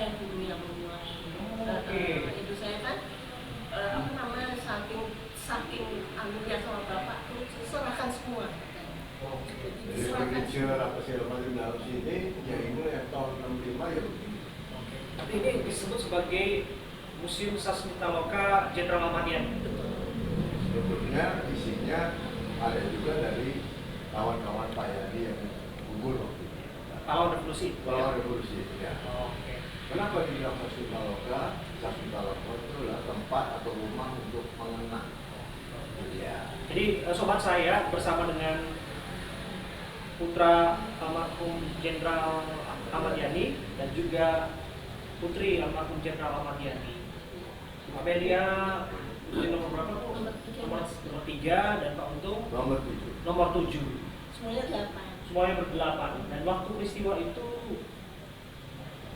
saya dulu yang memulai. Ibu saya kan apa namanya saking anunya sama bapak tuh serahkan semua. Jadi furniture apa segala macam dalam sini, ya ini yang tahun 65 ya begini. Tapi ini disebut sebagai Museum Sasmita Loka Jenderal Ahmad Yani. Sebetulnya isinya ada juga dari kawan-kawan Pak Yani yang gugur waktu itu. Pahlawan Revolusi. Pahlawan Revolusi, ya. Oke. Kenapa dibilang Sasmita Loka? Sasmita Loka itu adalah tempat atau rumah untuk mengenang. Ya. Jadi sobat saya bersama dengan putra almarhum Jenderal Ahmad Yani dan juga putri almarhum Jenderal Ahmad Yani. Amelia di nomor berapa tuh? Nomor 3 dan Pak Untung nomor 7. Semuanya 8. Semuanya berdelapan. Dan waktu peristiwa itu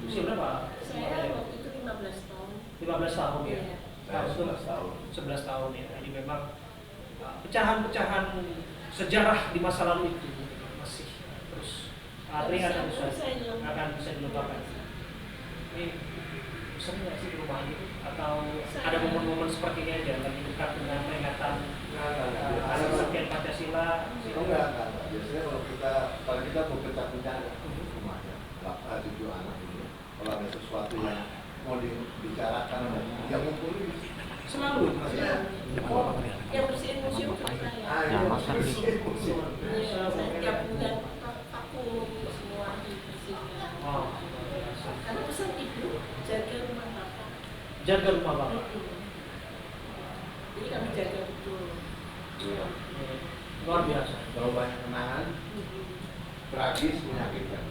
usia berapa? Saya waktu itu 15 tahun. 15 tahun ya. Saya 11 tahun. 11 tahun ya. Jadi memang pecahan-pecahan sejarah di masa lalu itu masih terus terlihat dan akan bisa dilupakan. Ini sering nggak sih di rumah itu atau ada momen-momen seperti ini aja lagi dekat dengan peringatan hari sekian Pancasila? Enggak. Biasanya kalau kita berpecah-pecah rumahnya, 7 anak ini. Kalau ada sesuatu yang mau dibicarakan, yang ngumpulin Selalu. Yang bersihin museum juga saya. bersihin museum. Setiap bulan aku semua dibersihkan. Karena pesan ibu jaga rumah bapak. Jaga rumah bapak. Jadi kami jaga betul. Luar biasa. Kalau banyak kenangan, tragis, menyakitkan.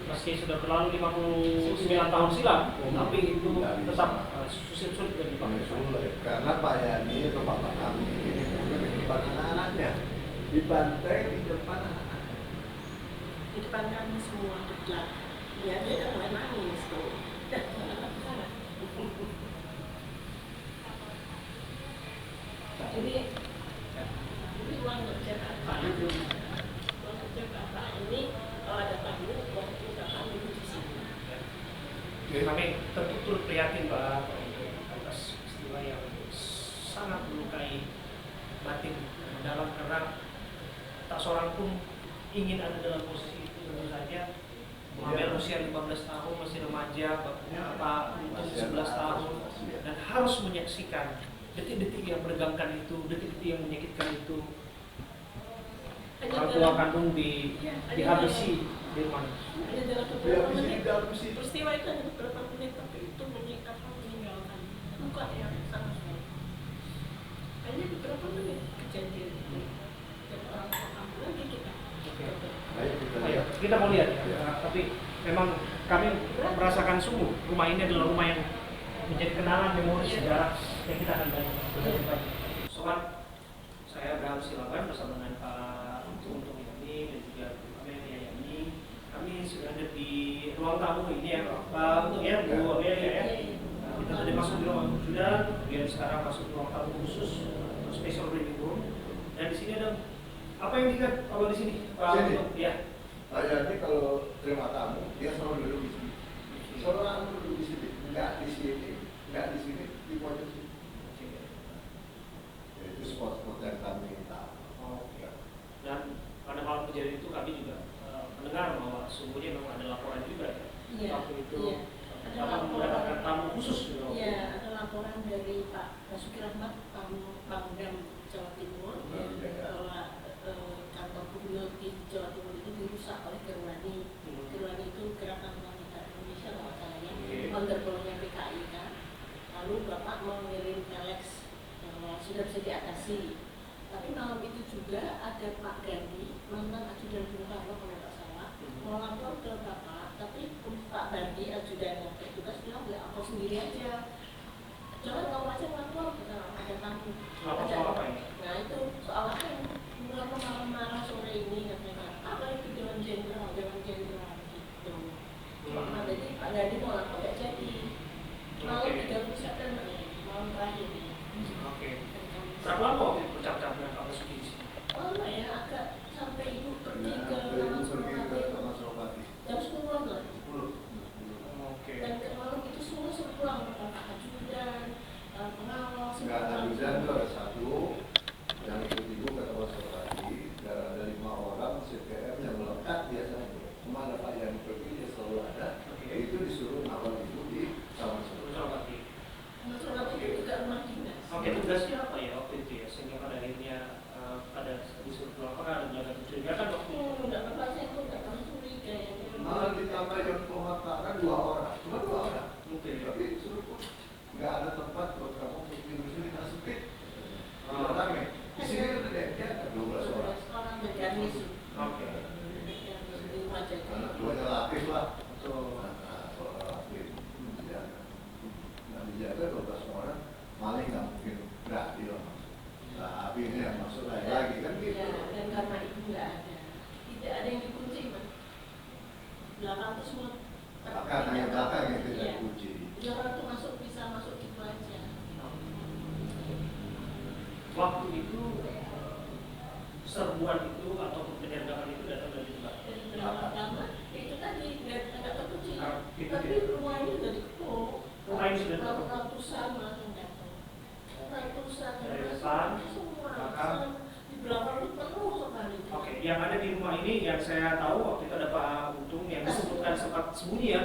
Meski sudah berlalu 59 tahun silam, tapi itu tetap sulit dan dipakai. Karena Pak Yani atau bapak kami ini bukan di depan anak-anaknya, dibantai di depan anak-anaknya. Di depan kami semua dekat. Ya dia mulai nangis tuh. Jadi uang kerja bapak itu, uang kerja bapak ini kalau ada tamu waktu bapak duduk di sini. Jadi kami tertutur prihatin Pak atas peristiwa yang sangat melukai batin mendalam karena tak seorang pun ingin ada dalam posisi itu. Tentu saja Muhammad usia 15 tahun masih remaja, Pak Untung 11 tahun dan harus menyaksikan detik-detik yang menegangkan itu, detik-detik yang menyakitkan itu. Orang tua kandung dihabisi di rumah. Hanya dalam beberapa menit, peristiwa itu hanya beberapa menit, tapi itu menyikatkan, meninggalkan luka yang sangat sulit. Hanya beberapa menit kejadian itu. Dan orang tua kampung lagi kita. Kita mau lihat ya, tapi memang kami merasakan sungguh rumah ini adalah rumah yang menjadi kenangan memori sejarah yang kita akan belajar. Sobat, saya Abraham Silaban bersama dengan Pak Untung Yani dan juga Bu Amelia Yani. Kami sudah ada di ruang tamu ini ya, Pak Untung ya, Bu Amelia ya. Kita tadi masuk di ruang sudah, kemudian sekarang masuk di ruang tamu khusus special reading room. Dan di sini ada apa yang dilihat kalau di sini, Pak Untung? Ya. Pak Yani kalau terima tamu, dia selalu duduk di sini. Selalu duduk di sini, enggak di sini, enggak di sini, di pojok sini. Itu spot-spot yang kami tahu. Dan pada malam kejadian itu kami juga mendengar bahwa sungguhnya memang ada laporan juga ya. Waktu itu ada mendapatkan tamu khusus juga. Iya, ada laporan dari Pak Basuki Rahmat, Pangdam Jawa Timur, bahwa kantor gubernur di Jawa Timur itu dirusak oleh Gerwani. Gerwani itu Gerakan Wanita Indonesia kalau saya underbownya PKI kan. Lalu Bapak mengirim telex sudah bisa diatasi. Tapi malam itu juga ada Pak Gandhi, mantan ajudan Bung Karno kalau tidak salah, mau lapor ke Bapak, tapi Pak Gandhi ajudan yang bertugas bilang ya aku sendiri aja. Jangan kamu aja lapor, kita ada tamu. Soal apa ini? Nah itu soal apa yang mengapa malam-malam sore ini katanya apa itu Dewan Jenderal gitu. Nah, jadi Pak Gandhi mau lapor gak jadi. Malam 30 September, malam terakhir. Oke. Berapa lama waktu itu bercakap dengan Pak Basuki? Lama ya, agak sampai ibu pergi ke Taman Suropati. Jam 10 lah. karena 2 orang, cuma 2 orang. Mungkin. Tapi suruh nggak ada tempat buat kamu untuk minum sini karena sempit. Rame. Di sini udah dia ada 12 orang. Orang bergaris. Oke. Anak buahnya lapis lah. Betul. Kalau lapis dijaga. Nah dijaga 12 orang, maling nggak mungkin berani loh. Nah api ini yang masuk lagi kan gitu. Ya, dan karena itu nggak ada, tidak ada yang dikunci, Mas. Belakang itu semua. Hanya belakang yang tidak Iya. dikunci. Jadi orang itu bisa masuk gitu aja. Waktu itu serbuan itu atau penyergapan itu datang dari mana? Dan berapa lama? Itu tadi nggak terkunci. Itu Tapi dia. rumah ini udah dikepung. Rumah ini sudah dikepung. Ratusan langsung datang. Ratusan. Dari depan, Semua. belakang. Di belakang itu penuh sekali. Oke, yang ada di rumah ini yang saya tahu waktu itu ada Pak Untung yang disebutkan sempat sembunyi ya.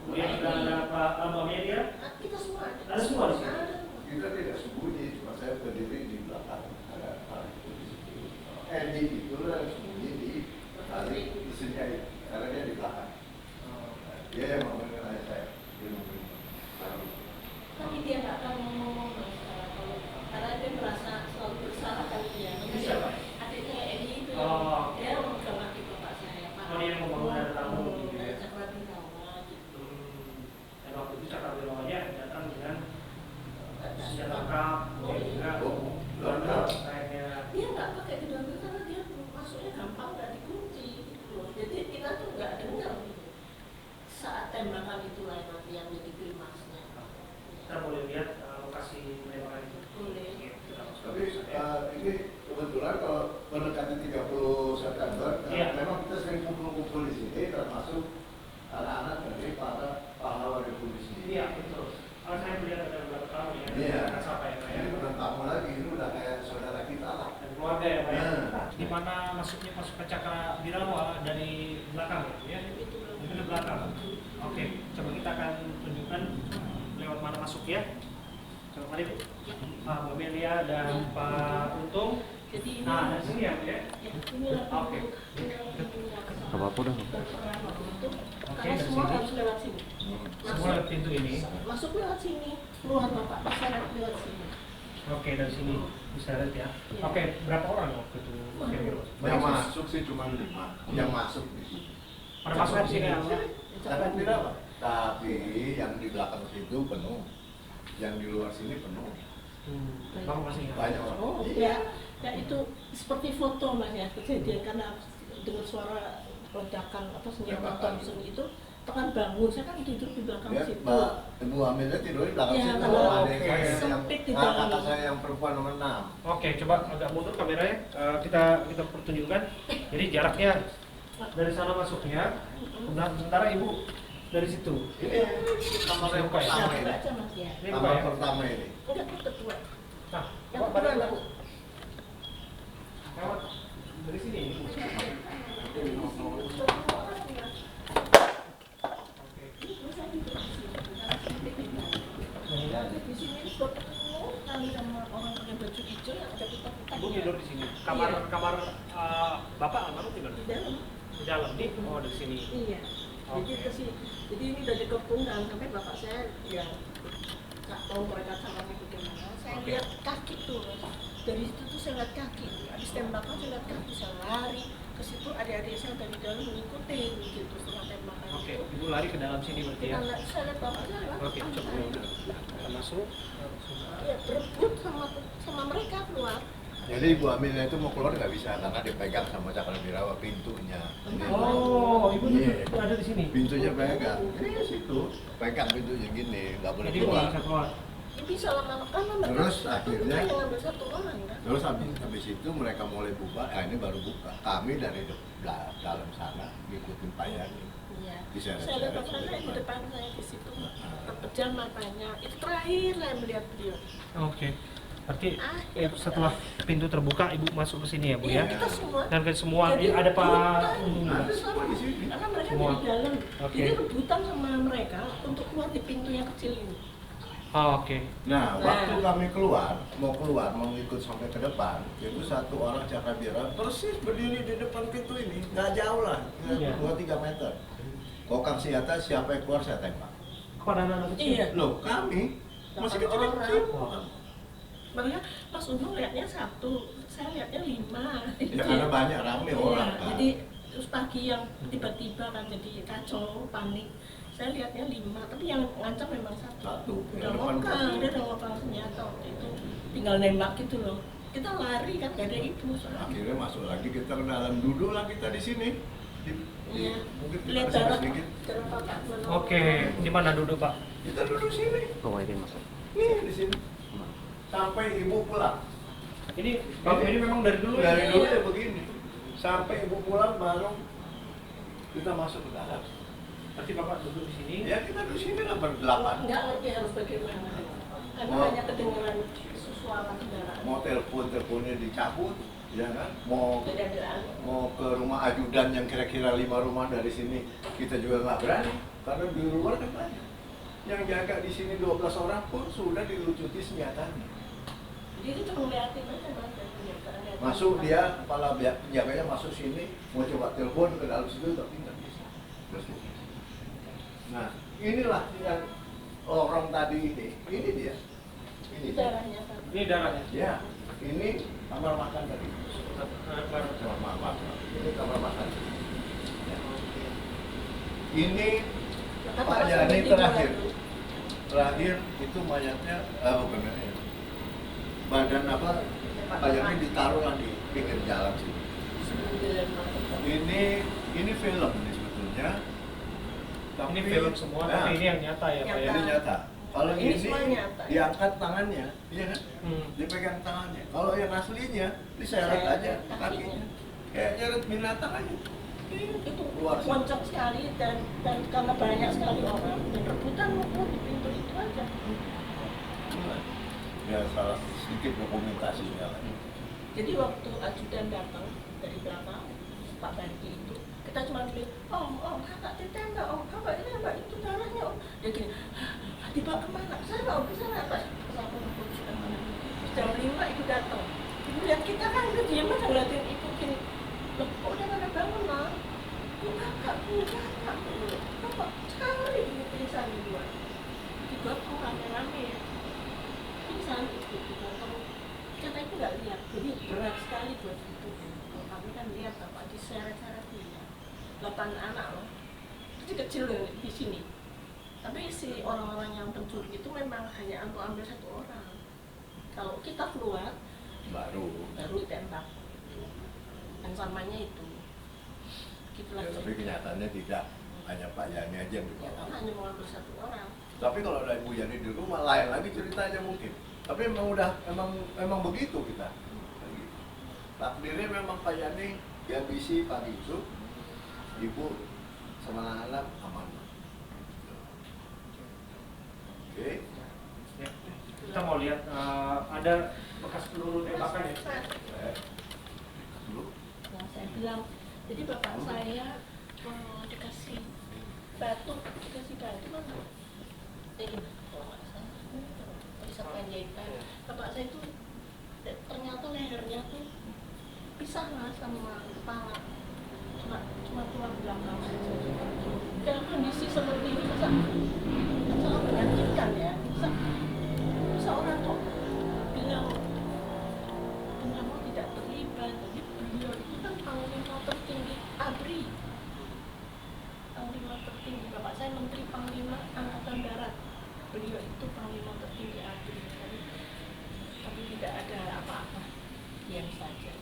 Kemudian juga ada Pak Amelia. Kita semua Ada semua di sini? Ada semua. Kita tidak sembunyi, cuma saya berdiri di belakang. Ada hal itu di situ. Edi itu yang sembunyi di tali di sini aja, karena dia di belakang. Dia yang mengenai saya. Dia mengenai. Tapi dia nggak akan ngomong masalah kalau karena dia merasa selalu bersalah kali dia. Siapa? Adiknya Edi itu. Oh. Dia memegang kaki bapak saya. Pak. Oh, dia yang membangun dari tamu, gitu ya. Cakrawirawa gitu. Dan waktu itu Cakrawirwanya datang dengan senjata lengkap, kemudian juga Lengkap. kayaknya. Dia nggak pakai gedung karena dia masuknya gampang nggak dikunci gitu loh. Jadi kita tuh nggak dengar gitu. Saat tembakan itulah nanti yang jadi klimaksnya. Kita boleh lihat lokasi penembakan itu. Boleh. Tapi ini kebetulan kalau mendekati 30 September, Iya. memang kita sering kumpul-kumpul di sini, termasuk anak-anak dari para pahlawan Republik sendiri. Iya, betul. Kalau saya melihat ada beberapa tamu ya, Iya. akan siapa ya Pak ya? Ini bukan tamu lagi, ini udah kayak saudara kita lah. Dan keluarga ya Pak ya? Nah. Di mana masuknya pasukan Cakrawirawa dari belakang ya? Itu Itu di belakang. Oke, coba kita akan tunjukkan lewat mana masuk ya. Coba mari Bu. Pak Amelia dan Pak Untung. Jadi ini. Nah, dari sini ya Bu ya? Ya, inilah Oke. Apa-apa dah. Oke, Karena dari semua sini. harus lewat sini. Semua lewat pintu ini. Masuk lewat sini, keluar bapak bisa lewat sini. Oke, dari sini bisa lihat ya. Iya. Oke, berapa orang waktu itu? Yang masuk sih cuma 5, yang masuk di sini. Pada masuk di sini ya? Ada berapa? Tapi yang di belakang situ penuh, yang di luar sini penuh. Kamu masih ingat? Banyak orang. Oh ya, ya itu seperti foto mas ya kejadian karena dengar suara ledakan apa senjata Thompson itu tekan bangun, saya kan tidur di belakang Ya, situ. Mbak Ibu Amelia tidur di belakang Ya, situ. kalau Adik saya yang sempit di dalam. kakak saya yang perempuan nomor 6. Oke, coba agak mundur kameranya. Kita pertunjukkan. Jadi jaraknya dari sana masuknya. Nah, sementara ibu dari situ. Ini kamar yang pertama Nah, ini. baca mas ya. Ini Kamar Pak ya? pertama ini. Enggak itu kedua. Nah, Yang Pak, kedua balik Bu. lewat dari sini. Di sini bertemu kami sama orang pakai baju hijau yang ada pita-pita Ibu tidur di sini. Kamar Iya. kamar bapak almarhum di mana? di dalam. Di dalam. Di oh di sini. Iya. Jadi Oke. ke sini. Jadi ini udah dikepung dan sampai bapak saya ya nggak tahu mereka caranya bagaimana. Saya Oke. lihat kaki tuh. Dari situ tuh saya lihat kaki. Habis tembakan saya lihat kaki, saya lari ke situ. Adik-adik saya dari dalam mengikuti gitu setelah tembakan. Oke, ibu lari ke dalam sini berarti ya. Saya lihat bapak saya lewat Oke, depan coba saya. kita masuk. Ya berebut sama mereka keluar. Jadi Ibu Amelia itu mau keluar nggak bisa karena dipegang sama Cakrawirawa pintunya. Oh, ibu Iya. ada di sini. Pintunya pegang. Ini situ pegang pintunya gini, nggak boleh Jadi ibu keluar. bisa keluar. Ya, bisa lama karena mereka Terus itu akhirnya- kan yang ngambil satu orang kan. Terus habis itu mereka mulai buka, ini baru buka. Kami dari dalam sana ngikutin Pak Yani. Iya. Diseret-seret Saya lihat bapak saya di depan. depan saya di situ terpejam matanya. Itu terakhir saya melihat beliau. Oke. Berarti Akhir. setelah pintu terbuka ibu masuk ke sini ya, Bu ya? Iya, kita semua. Dan ke semua Jadi ada Pak rebutan. Untung. Sama di sini. Karena mereka Semua. di dalam. Oke. Jadi rebutan sama mereka untuk keluar di pintu yang kecil ini. Oh, oke. Nah, waktu kami keluar, mau ngikut sampai ke depan, itu satu orang Cakrawirawa persis berdiri di depan pintu ini, nggak jauh lah, Iya. 2-3 meter. kokang senjata siapa yang keluar saya tembak. Kepada anak-anak kecil? Iya. Loh kami masih Delapan kecil-kecil. orang. Makanya pas Untung lihatnya 1, saya lihatnya 5. Ya karena banyak rame orang Iya, kan. jadi terus pagi yang tiba-tiba kan jadi kacau, panik. Saya lihatnya 5, tapi yang ngancam memang 1. Satu, Udah yang depan ngokang, satu. dia udah ngokang senjata waktu itu. Tinggal nembak gitu loh. Kita lari kan, gak ada itu soalnya. Akhirnya masuk lagi kita kenalan, duduk lah kita di sini. Iya. Mungkin kita Lihat kesini darah, sedikit. darah Pak. Oke, di mana duduk Pak? Kita duduk sini. Bawa ini masuk. Nih di sini. Sampai ibu pulang. Ini Bapak ini memang dari dulu Dari ya? dulu ya begini. Sampai ibu pulang baru kita masuk ke dalam. Berarti Bapak duduk di sini? Ya kita di sini lah berdelapan. Nggak ngerti harus bagaimana. Karena Oh. hanya kedengeran suara kendaraan. Mau teleponnya dicabut, ya kan? Mau Beda-bedaan. ke rumah ajudan yang kira-kira 5 rumah dari sini kita juga nggak berani karena di luar kan banyak. Yang jaga di sini 12 orang pun sudah dilucuti senjatanya. Dia itu cuma ngeliatin aja mas, dari penjagaan. Masuk dia, kepala penjaganya masuk sini, mau coba telepon ke dalam situ tapi nggak bisa. Terus dia. Nah, inilah yang orang tadi ini dia. Ini dia. Darahnya kan. Ini darahnya? Ya, ini kamar makan tadi. Kamar makan. Ini kamar makan. Ya. Ini Pak Yani terakhir. Terakhir itu mayatnya, bukan ya. Badan apa? Pak Yani ditaruh lah di pinggir jalan sini. Ini film ini sebetulnya. Ini film semua, tapi ini yang nyata ya Pak ya? Ini nyata. Kalau Ini ini semua nyata, ya? diangkat tangannya, iya kan? Hmm. Dipegang tangannya. Kalau yang aslinya diseret aja kakinya. Kayak nyeret binatang aja. Itu Luar sih. kencang sekali dan karena banyak sekali orang dan rebutan ngumpul di pintu itu aja. Ya salah sedikit dokumentasinya lah. Jadi waktu ajudan datang dari belakang Pak Bandi itu, kita cuma bilang, om kakak ditembak, om kakak ditembak itu darahnya om. Dia gini, dibawa kemana? Sana om, ke sana Pak. Saya pun sudah mana? Jam 5 itu datang. Ibu lihat kita kan udah diam aja ngeliatin ibu gini. Loh, kok udah pada bangun lah? Kakak, kakak sekali ini pingsan di luar. Tiba kok rame-rame ya. Pingsan itu kita tahu. Kita itu nggak lihat, jadi berat sekali buat itu. Kalau kami kan lihat bapak diseret-seret dia. 8 anak loh, kecil-kecil loh di sini. Tapi si orang-orang yang pencuri itu memang hanya untuk ambil 1 orang. Kalau kita keluar, Baru. ditembak. Ancamannya itu. Gitulah. Ya, tapi kenyataannya tidak. Hanya Pak Yani aja yang Ya, dibawa. karena hanya mau ambil 1 orang. Tapi kalau ada Ibu Yani di rumah lain lagi ceritanya mungkin. Tapi memang begitu kita. Takdirnya memang Pak Yani dia bisi pagi itu, Ibu sama anak-anak aman. Oke. Ya. Kita mau lihat ada bekas peluru tembakan ya? Dulu. Nah, saya bilang, jadi bapak saya dikasih batu mana? Ini, kalau nggak salah, bisa panjaitan. Bapak saya itu ternyata lehernya tuh pisah lah sama kepala, cuma tulang belakang saja. Dalam kondisi seperti ini masa sangat menyakitkan ya. Bisa orang kok bilang mau tidak terlibat. Jadi beliau itu kan panglima tertinggi ABRI, panglima tertinggi. Bapak saya Menteri Panglima Angkatan Darat, beliau itu panglima tertinggi ABRI. Tapi tidak ada apa-apa, diam saja.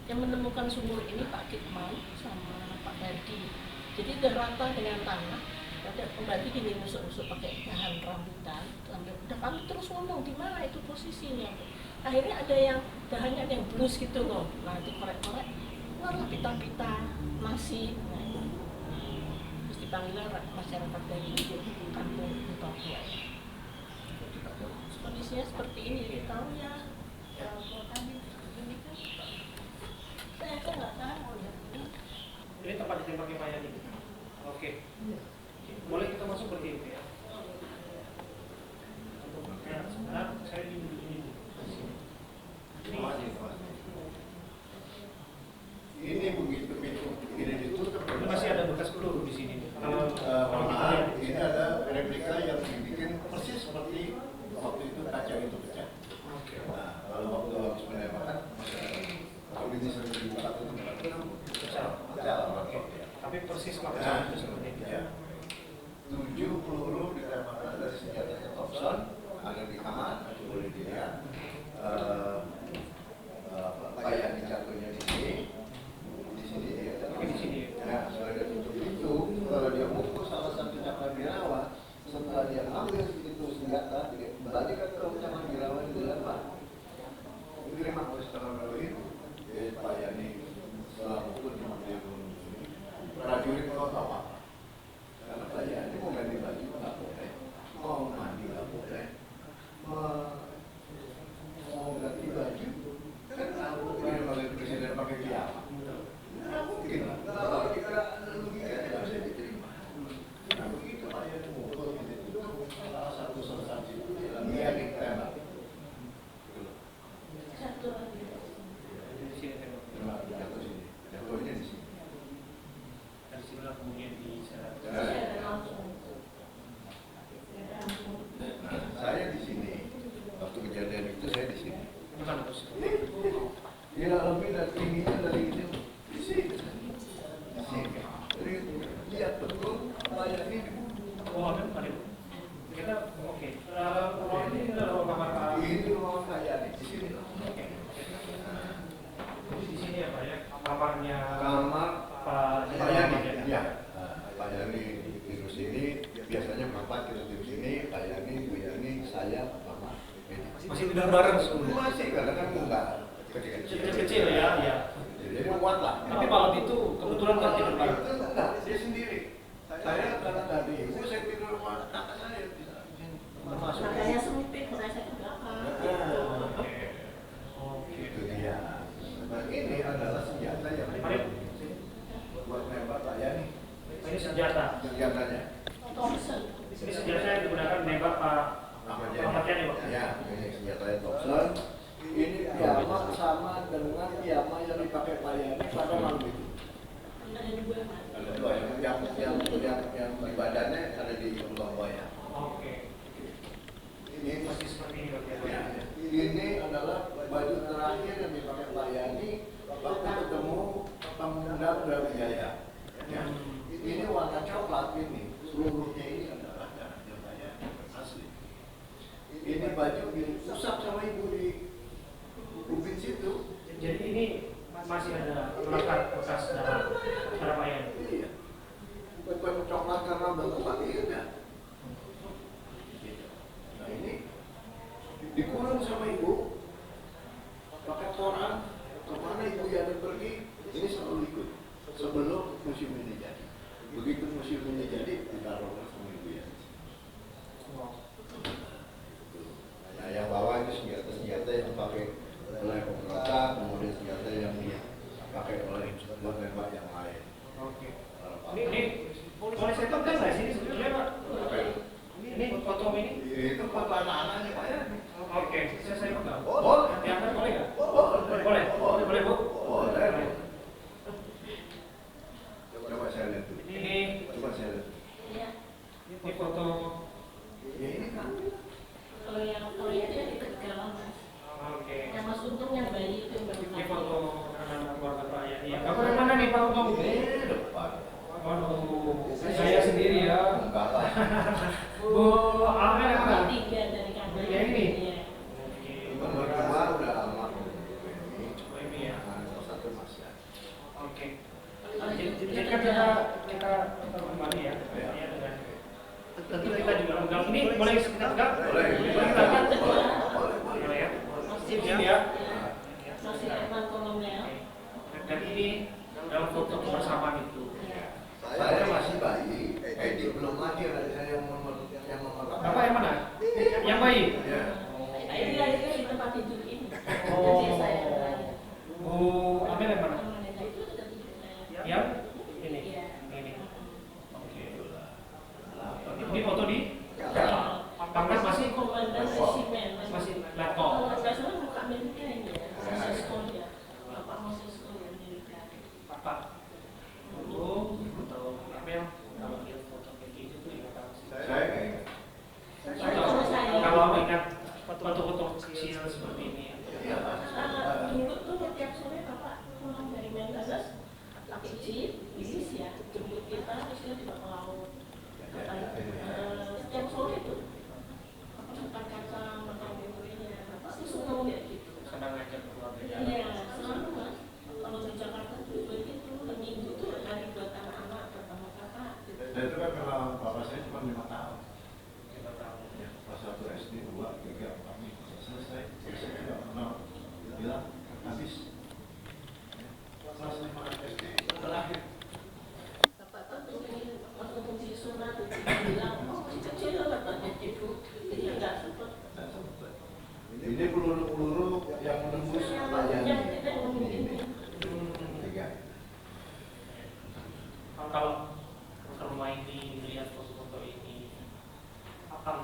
Yang menemukan sumur ini Pak Kitman sama Pak Badi. Jadi udah rata dengan tanah. Ada pembantu gini nusuk-nusuk pakai bahan rambutan, sampai udah kami terus ngomong di mana itu posisinya. Akhirnya ada yang bahannya ada yang blus gitu loh. Nah itu korek-korek, keluarlah pita-pita nasi. Nah, itu. Terus dipanggil masyarakat dari kampung di Papua. Kondisinya seperti ini, jadi tahu ya. Kalau kami ini kan, saya kan nggak tahu ya. Ini tempat ditembaknya Pak Yani? Oke. Boleh kita masuk berdiri ya? Ya, sebentar saya di ini. Ini begitu pintu ini ditutup. Masih ada bekas peluru di sini. salah satu substansi itu dia ditembak. Satu lagi. Di sini tembak. Jatuh sini, jatuhnya di sini. Dari sini lah kemudian Saya ada langsung. Nah, saya di sini. Waktu kejadian itu saya di sini. bukan terus. Ya lebih dari tingginya dari itu di sini. Di sini. Jadi lihat betul layar ini. Oh, ada. Kita oke. Ruang ini adalah ruang kamar Pak. Ini ruang saya nih di sini. Oke. Jadi di sini ya Pak ya, kamarnya Kamar Pak Pak Yani. Yani. Ya. Pak Yani tidur sini. Biasanya Bapak tidur di sini. Pak Yani, Bu Yani, saya, Bapak. Masih tidur bareng semua. Masih karena kan enggak Kecil-kecil ya, ya. Jadi kuat lah. Tapi malam itu kebetulan nggak tidur bareng. Itu enggak, dia sendiri. Saya karena tadi ibu saya tidur rumah kakak saya di sini. Termasuk Makanya sempit, saya ke belakang. Oke. itu dia. Nah ini adalah senjata yang buat nembak Pak Yani. Ini senjata. Senjatanya. Thompson. Ini senjata yang digunakan menembak Pak Ahmad Yani, Pak. Ya, ini senjatanya Thompson. Ini piyama sama dengan piyama yang dipakai Pak Yani pada malam itu. Ada dua, Mas. Ada dua yang di badannya ada di lubang buaya. Oke. Ini Masih seperti ini Pak. ya, ini adalah baju terakhir yang dipakai Pak Yani waktu ketemu pemuda Brawijaya. Ya. Ini warna coklat ini, seluruhnya ini adalah darahnya Pak Yani asli. Ini baju diusap sama ibu di ubin situ. Jadi ini masih ada melekat bekas darah Pak Yani. Iya. Bukan coklat karena bentuk batinnya. Nah ini dikurung sama ibu, pakai koran, kemana ibu Yani pergi, ini selalu ikut sebelum museum ini jadi. Begitu museum ini jadi, ditaruh sama ibu Yani. Nah yang bawah itu senjata-senjata yang pakai oleh pemberontak, kemudian senjata yang dipakai oleh buat nembak yang lain. Oke. Ini boleh saya pegang nggak sini sebetulnya Pak? Ini foto ini? Itu foto anak-anaknya Pak Yani. Oke, saya pegang. Boleh. Diangkat boleh nggak? Boleh. Boleh Bu? Boleh. Coba saya lihat dulu. Ini Coba saya lihat. Iya. ini foto. Ya ini kan. Kalau yang dia di Tegal, Mas. Oke. Yang Mas Untung yang bayi itu yang baru Ini lahir. foto anak keluarga Pak Yani. Kamu dari mana nih Pak Untung? Ini depan. Waduh, saya sendiri ya. Enggak lah. Bu, Amel yang mana? Tiga dari kami. Yang ini? Iya. Oke. Nomor dua udah lama. Oh, ini ya. Nomor satu Mas ya. Oke. Jadi kan kita kembali ya. Ya. Ya, dengan tentu kita juga pegang. Ini boleh kita pegang? Boleh. Boleh kita pegang? Boleh. Boleh ya. Masih Ini ya. Masih Herman Kolonel. Dan ini dalam foto kebersamaan itu. Saya masih bayi. Edi belum lahir. Saya yang nomor Bapak yang mana? Yang bayi? Ya. Ini lahirnya di tempat tidur ini. Oh. Jadi saya lahir. Bu Amel yang mana? Itu dekat tidur saya. Yang ini. Iya. Ini. Oke. Ini foto di Ya. Pangkat masih Komandan resimen. masih Kalau laptop. nggak salah buka Amerika ini ya. Mosisko ya. Bapak Mosisko yang Amerika. Pak. Dulu atau Amel kalau lihat foto kayak gitu tuh ya Pak. Saya nggak ingat. Kalau ingat foto-foto kecil seperti ini. Iya. Dulu tuh tiap sore Bapak pulang dari Mentas pakai jeep, bis ya, jemput kita terus kita juga ke laut. Setiap sore itu makan kacang, makan bumbunya, Bapak sih suka lihat gitu. Senang aja keluarga. Iya, selalu Mas. Kalau di Jakarta tuh begitu, minggu tuh hari buat anak-anak pertama kakak. Dan itu kan kalau bapak saya cuma 5 tahun. Kita tahu. Ya, pas satu SD, 2, 3, 4, 5, selesai. Saya tidak pernah bilang habis. Kelas 5 SD terakhir. Bapak tuh ingin waktu fungsi sunat itu bilang, oh masih kecil katanya gitu. Jadi nggak sempet. Ini peluru-peluru yang menembus layar Yang tidak mungkin. tiga. Kalau ke rumah ini melihat foto-foto ini, apa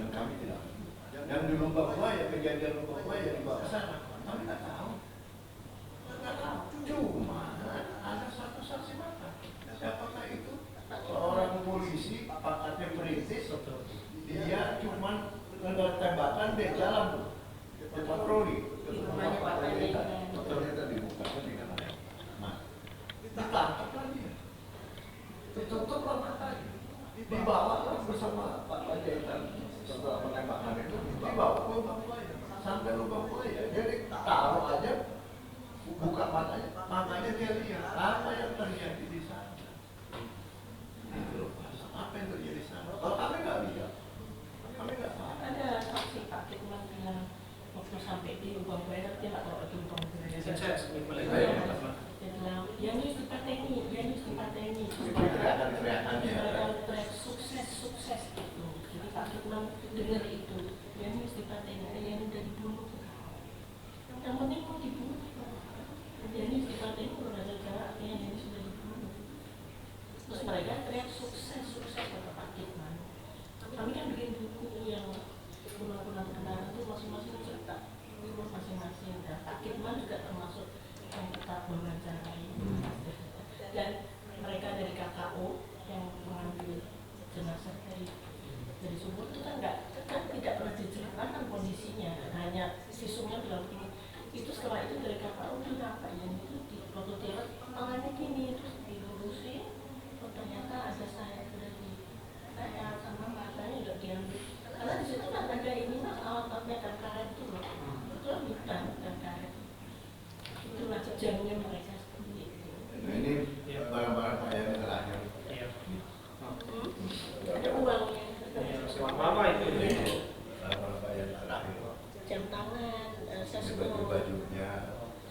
dan kami tidak. Yang di lubang buaya, kejadian lubang buaya di bawah sana, kami nggak tahu. Cuma ada satu saksi mata. Siapakah itu? Seorang polisi, pangkatnya perintis. Dia cuma ngendar tembakan, dia jalan tuh. Dia patroli. Ternyata dibuka dengan nah, ditangkap lagi. Ditutup lah matanya. Dibawa bersama Pak Panjaitan setelah penembakan itu, dibawa ke lubang buaya. Sampai lubang buaya. Jadi taruh aja, buka matanya dia lihat apa yang terjadi di sana. Apa yang terjadi di sana? Kalau kami nggak lihat, kami nggak tahu. Ada saksi Pak Firman bilang waktu sampai di lubang buaya dia nggak tahu itu lubang buaya. Dia bilang, ya ini dipateni, ya ini dipateni. Teriak sukses gitu. Jadi Pak Firman dengar itu, ya ini dipateni, ya ini udah dibunuh. Yang penting mau dibunuh. Ya ini dipateni kalau ada cara artinya ini sudah dibunuh. Terus mereka teriak sukses kata Pak Firman. Kami kan bikin buku yang pulang-pulang kendaraan itu masing-masing cerita masing-masing, dan Pak Firman juga termasuk yang tetap mewawancarai. Dan mereka dari KKO yang mengambil jenazah dari sumur itu kan tidak pernah diceritakan kondisinya, hanya visumnya bilang ini. Itu setelah itu dari KKO kenapa yang itu di waktu dia tangannya gini terus dilurusin, oh ternyata ada sayap dari saya sama matanya udah diambil. Karena di situ kan ada ini mas alat-alatnya dan karet itu loh, itu hutan dan karet. Itulah jejamnya mereka seperti itu. Nah, ini barang-barang Pak yang terakhir. Ada uangnya. Apa itu? Barang-barang Pak yang terakhir. Jam tangan, Ini baju-bajunya,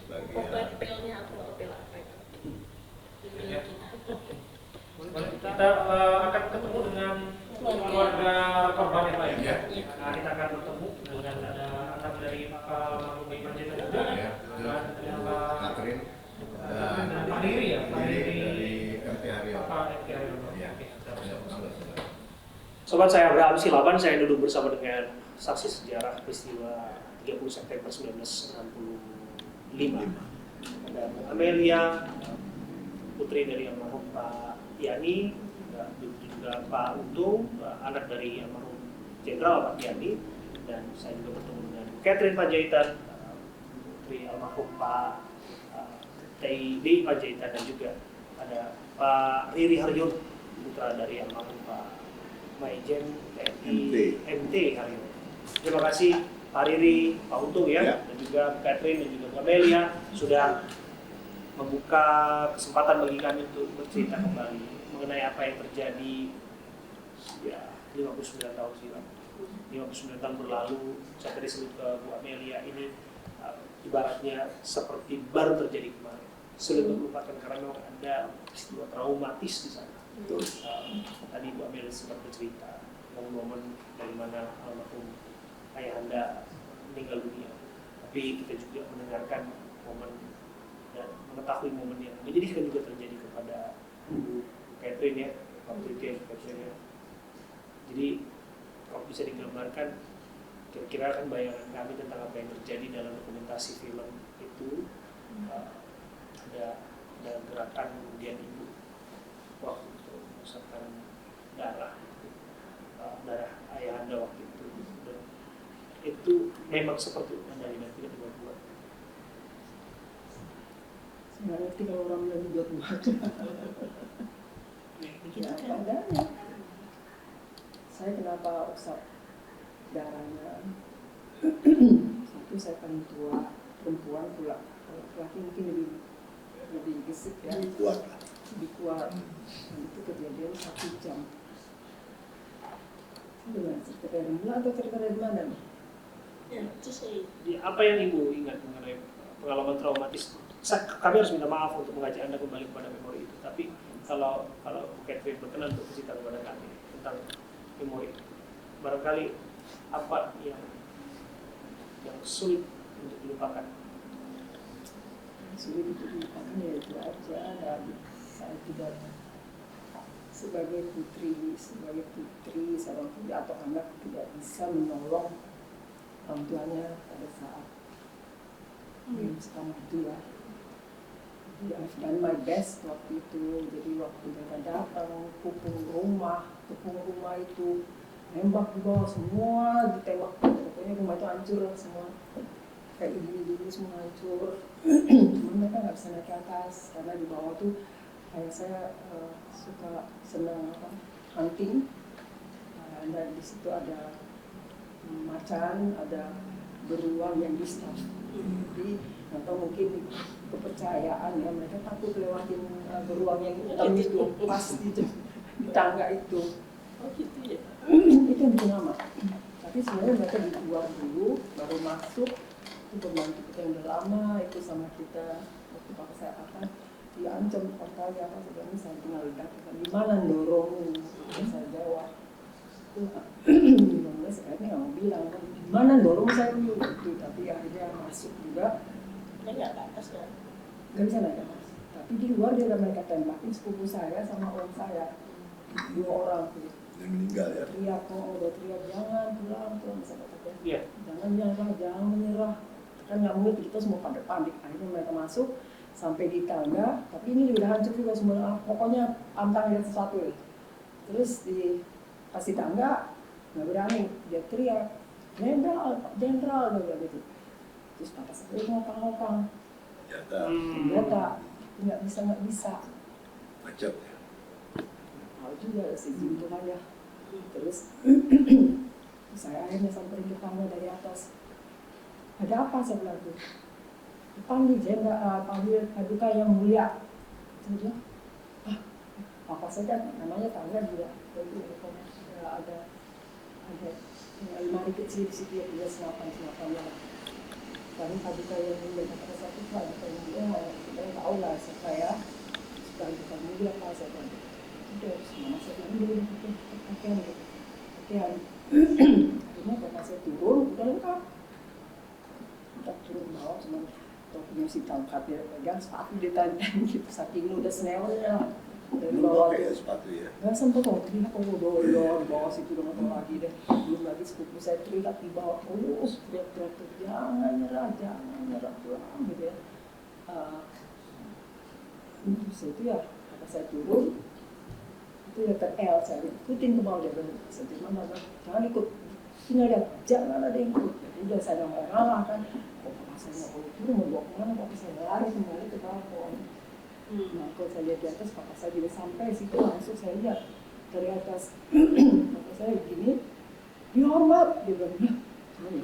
obat bagian. pilnya atau pil apa itu? Kita akan ketemu dengan keluarga korban yang lain. Ya. Nah, kita akan bertemu dengan ada anak dari Pak Bupati Panjaitan juga, Ya, dan Pak Catherine Pak Diri ya, Pak Diri dari MT Haryo. Pak MT Haryo. Ya. Oke. Sobat saya Abraham Silaban, saya duduk bersama dengan saksi sejarah peristiwa 30 September 1965. Ada Amelia, putri dari almarhum Pak Yani, dan juga Pak Untung, anak dari almarhum Jenderal Pak Yani, dan saya juga bertemu dengan Catherine Panjaitan, putri almarhum Pak TID Panjaitan, dan juga ada Pak Riri Haryo, putra dari almarhum Pak Maijen TNI MT Haryo. Terima kasih Pak Riri, Pak Untung ya, dan juga Catherine dan juga Bu Amelia sudah membuka kesempatan bagi kami untuk bercerita kembali mengenai apa yang terjadi ya 59 tahun silam. 59 tahun berlalu, saya tadi sebut ke Bu Amelia ini ibaratnya seperti baru terjadi kemarin. Sulit melupakan karena memang ada peristiwa traumatis di sana. Tadi Bu Amelia sempat bercerita momen-momen dari mana almarhum ayahanda meninggal dunia. Tapi kita juga mendengarkan momen dan mengetahui momen yang menyedihkan juga terjadi kepada Bu Catherine ya, waktu itu ya Catherine ya. Jadi kalau bisa digambarkan kira-kira kan bayangan kami tentang apa yang terjadi dalam dokumentasi film itu, ada gerakan kemudian ibu waktu itu mengusahakan darah ayahanda waktu itu, dan itu memang seperti itu dari dan tidak dibuat-buat. Nggak ngerti kalau orang bilang dibuat-buat. Begitu Ya, kan? padanya. Saya kenapa usap darahnya? Satu, saya paling tua, perempuan pula. Kalau laki mungkin lebih gesik ya. Lebih kuat. Dan itu kejadian 1 jam. Dengan cerita dari mana atau cerita dari mana nih? Ya, itu saya. Jadi apa yang Ibu ingat mengenai pengalaman traumatis? Kami harus minta maaf untuk mengajak Anda kembali kepada memori itu. Tapi kalau Bu Catherine berkenan untuk bercerita kepada kami tentang memori itu, barangkali apa yang sulit untuk dilupakan? Sulit untuk dilupakan ya itu aja. Dan saya juga sebagai putri seorang putri atau anak tidak bisa menolong orang tuanya pada saat sekarang itu ya. Jadi I've done my best waktu itu. Jadi waktu mereka datang kepung rumah itu nembak di bawah, semua ditembak, pokoknya rumah itu hancur semua, kayak ini semua hancur. Cuma mereka nggak bisa naik ke atas karena di bawah tuh kayak saya suka senang hunting, dan di situ ada macan, ada beruang yang di-stuff. Jadi atau mungkin kepercayaan ya, mereka takut lewatin beruang yang hitam itu pas di tangga itu. Oh gitu ya. Itu yang bikin lama. Tapi sebenarnya mereka di luar dulu, baru masuk. Itu pembantu kita yang udah lama itu sama kita. Waktu papa saya akan diancam orangnya apa sebenarnya saya tinggal ledakan. Gimana dorong? Saya jawab. Itu sekarang nggak mau bilang kan. Gimana dorong saya dulu itu. Tapi akhirnya masuk juga. Kan nggak ke atas kan? Nggak bisa naik ke atas. Tapi di luar dia udah mereka tembakin sepupu saya sama orang saya. 2 orang tuh. Yang meninggal ya. Teriak, udah teriak, jangan pulang bisa katakan. Iya. Jangan menyerah. Kan nggak mungkin kita semua pada panik. Akhirnya mereka masuk sampai di tangga, tapi ini udah hancur juga semua. Pokoknya pantang lihat sesuatu ya. Terus di kasih tangga nggak berani, dia teriak, jenderal gitu. Terus papa saya ngopang. Ternyata nggak bisa. Macet ya. Tahu juga seizin Tuhan ya. Terus saya akhirnya samperin ke tangga dari atas. Ada apa saya bilang tuh? Panggil jenderal, panggil paduka yang mulia. Dia apa saya kan namanya tangga juga. Jadi ada lemari kecil di situ ya, senapan ya. Kami paduka yang mulia kata satu paduka yang mulia, kita tahu lah saya. Paduka mulia apa saya bilang. Udah, semua saya bilang dulu pakaian. Akhirnya bapak saya turun, udah lengkap. Kita turun ke bawah, cuma topinya si tangkap dia pegang, sepatu ditantang gitu, saking udah senewnya lah. Dari bawah pakai sepatu ya? Nggak sempet kok, teriak di bawah situ udah nggak lagi deh. Belum lagi sepupu saya teriak di bawah, terus teriak jangan nyerah pulang gitu ya. Terus itu ya, kata saya turun, itu letter L, saya ikutin ke bawah dia bilang, saya bilang, jangan ikut, tinggal dia, jangan ada yang ikut. Udah saya nggak mau ngalah kan, kok saya nggak boleh turun, mau bawa kemana, kok saya lari kembali ke bawah. Nah kalau saya lihat di atas, papa saya juga sampai situ, langsung saya lihat dari atas, papa saya begini, dihormat, dia bilang,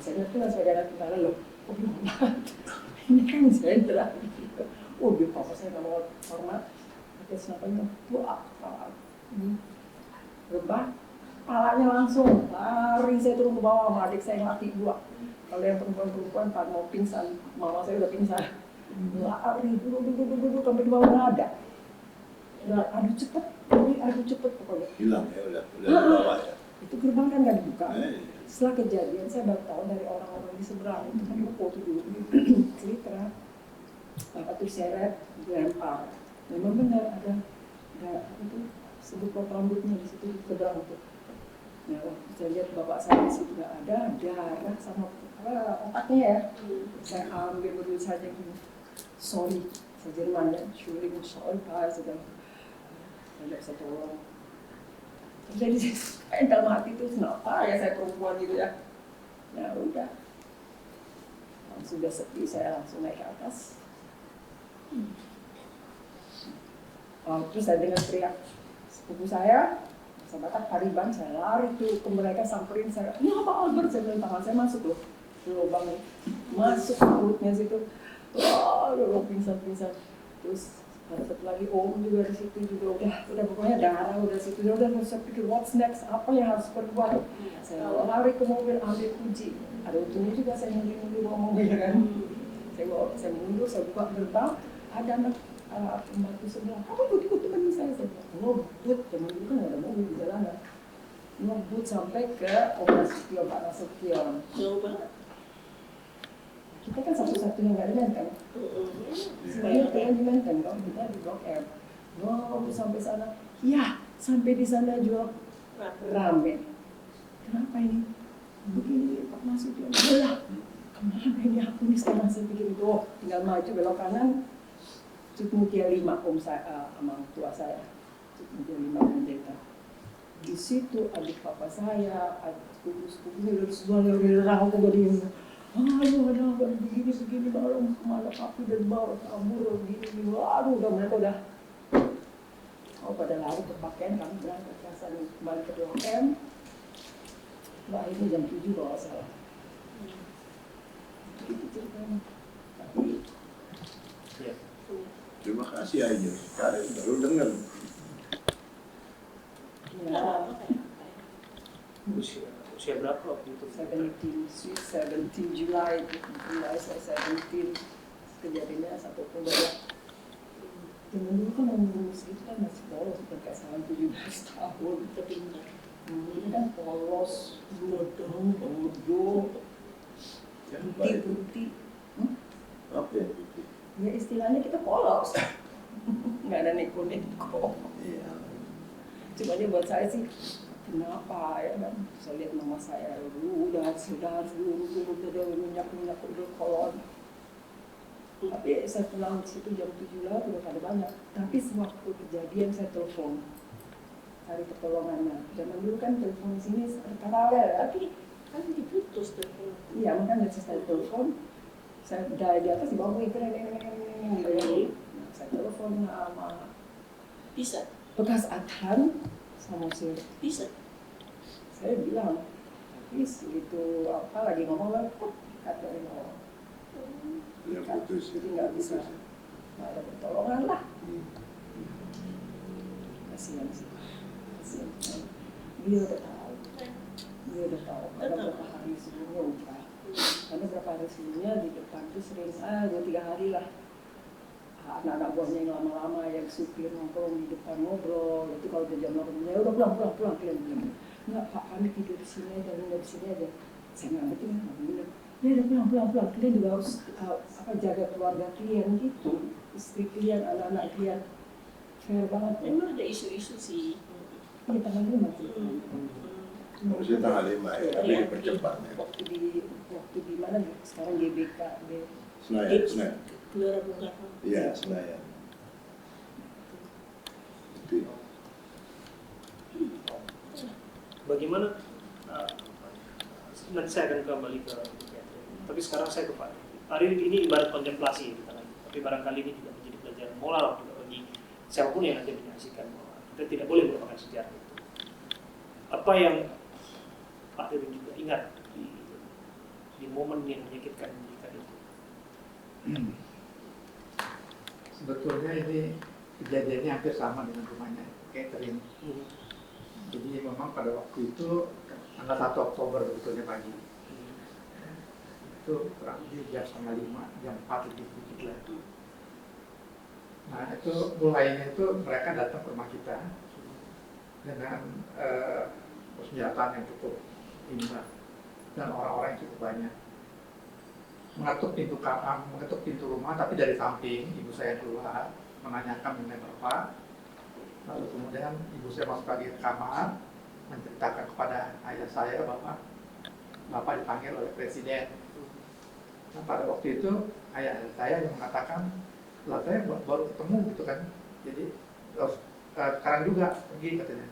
saya lihat kan saudara kita loh, kok dihormat, ini kan jenderal. Dia papa saya nggak mau hormat, atas namanya rebah, palanya langsung lari saya turun ke bawah sama adik saya yang laki 2. Kalau yang perempuan Pak mau pingsan, mama saya udah pingsan, lari duduk sampai di bawah nggak ada. Adu cepet pokoknya. Hilang ya udah di bawah ya. Itu gerbang kan nggak dibuka. Setelah kejadian saya baru tahu dari orang-orang di seberang itu kan foto dulu cerita. Bapak tuh seret, dilempar. Memang benar ada itu sebuah rambutnya di situ di seberang itu. Nah, waktu saya lihat bapak saya di situ nggak ada darah sama otaknya ya. Saya ambil berdua saja gini. Sorry, saya Jerman ya. Surely sorry Pak, saya tidak bisa tolong. Jadi saya dalam hati itu kenapa ya saya perempuan gitu ya. Nah udah, langsung udah sepi, saya langsung naik ke atas. Terus saya dengar teriak sepupu saya Batak Pariban, saya lari tuh ke mereka, samperin saya, ini apa Albert? Saya bilang tangan saya masuk loh ke lubang ini, masuk ke perutnya situ, udah pingsan. Terus ada satu lagi om juga di situ juga udah pokoknya darah udah situ, udah saya pikir what's next, apa yang harus berbuat. Saya lari ke mobil ambil kunci, ada untungnya juga saya mundur bawa mobil kan. Saya mundur, saya buka gerbang, ada anak pembantu sebelah, kamu ikut teman saya bilang, ngebut, teman itu kan ada mobil di jalanan, ngebut sampai ke Operasi Pak Nasution. Jauh banget. Kita kan satu-satunya nggak ada Menteng. Sebenarnya kalian di Menteng, kalau kita di Blok M. Ngebut sampai sana, ya Sampai di sana juga rame. Kenapa ini? Begini Pak Nasution. Lah, kemana ini aku nih sekarang? Saya pikir oh tinggal maju belok kanan. Cuk Mutia 5 om saya, sama tua saya. Cuk Mutia 5 pendeta. Di situ adik papa saya, adik sepupu-sepupunya dan semuanya udah aku begini. Aduh, ada apa begini malam kemana api dan bawa kabur begini. Waduh, udah mereka udah pada lari ke pakaian, kami berangkat ke sana kembali ke Blok M. Mbak ini jam 7 kalau nggak salah. Gitu ceritanya. Tapi Ya. Terima kasih aja. Sekarang baru dengar. ya, Usia berapa waktu itu? 17 Juli itu. Mulai saya 17 kejadiannya 1 Oktober. Zaman dulu kan umur segitu kan masih polos, bukan kayak sekarang 17 tahun. Tapi enggak. Ini kan polos, bodoh, putih. Apa yang itu? Ya istilahnya kita polos. Nggak ada neko-neko. Iya. Cuma dia buat saya sih, kenapa ya kan? Saya lihat mama saya dulu udah minyak udah kolon. Tapi saya pulang di situ jam 7 lah udah pada banyak. Tapi sewaktu kejadian saya telepon cari pertolongannya. Zaman dulu kan telepon di sini paralel ya. Tapi kan diputus telepon. Iya makanya saya telepon. Saya di atas di bawah itu nah, saya telepon sama Bisa, bekas Adhan sama si bisa. saya bilang habis gitu apa lagi ngomong lagi katanya Ya putus. jadi nggak bisa nggak ada pertolongan lah. Kasihan sih, kasihan. Dia udah tahu ada berapa hari sebelumnya udah ada berapa hari sebelumnya di depan tuh sering 2-3 hari lah anak-anak buahnya yang lama-lama yang supir nongkrong di depan ngobrol itu kalau udah jam 8 ya udah pulang kalian nggak Pak kami tidur di sini aja nggak di sini aja saya nggak betul bilang ya udah pulang kalian juga harus jaga keluarga kalian gitu istri kalian anak-anak kalian fair banget ya. Memang ada isu-isu sih. Iya tanggal 5 tuh. Harusnya tanggal 5 ya, tapi Iya. dipercepat ya. Waktu di mana sekarang GBK Senayan. Gelora Bung Karno. Iya, Senayan. Itu. Bagaimana? Nanti saya akan kembali ke tapi sekarang saya ke Pak. Hari ini ibarat kontemplasi gitu kan. Tapi barangkali ini juga menjadi pelajaran moral juga bagi siapapun yang nanti menyaksikan bahwa kita tidak boleh melupakan sejarah itu. Apa yang Pak Dewi juga ingat di momen yang menyakitkan kita itu? Sebetulnya ini kejadiannya hampir sama dengan rumahnya Catherine. Jadi memang pada waktu itu tanggal 1 Oktober sebetulnya pagi. Itu kurang lebih jam 4:30, jam 4 lebih sedikit lah. Nah itu mulainya itu mereka datang ke rumah kita dengan persenjataan yang cukup imbang dan orang-orang yang cukup banyak. Mengetuk pintu rumah, tapi dari samping ibu saya keluar menanyakan mengenai bapak. Lalu kemudian ibu saya masuk lagi ke kamar menceritakan kepada ayah saya bahwa bapak dipanggil oleh presiden. Nah, pada waktu itu ayah saya yang mengatakan, lah saya baru ketemu gitu kan, jadi sekarang juga pergi katanya.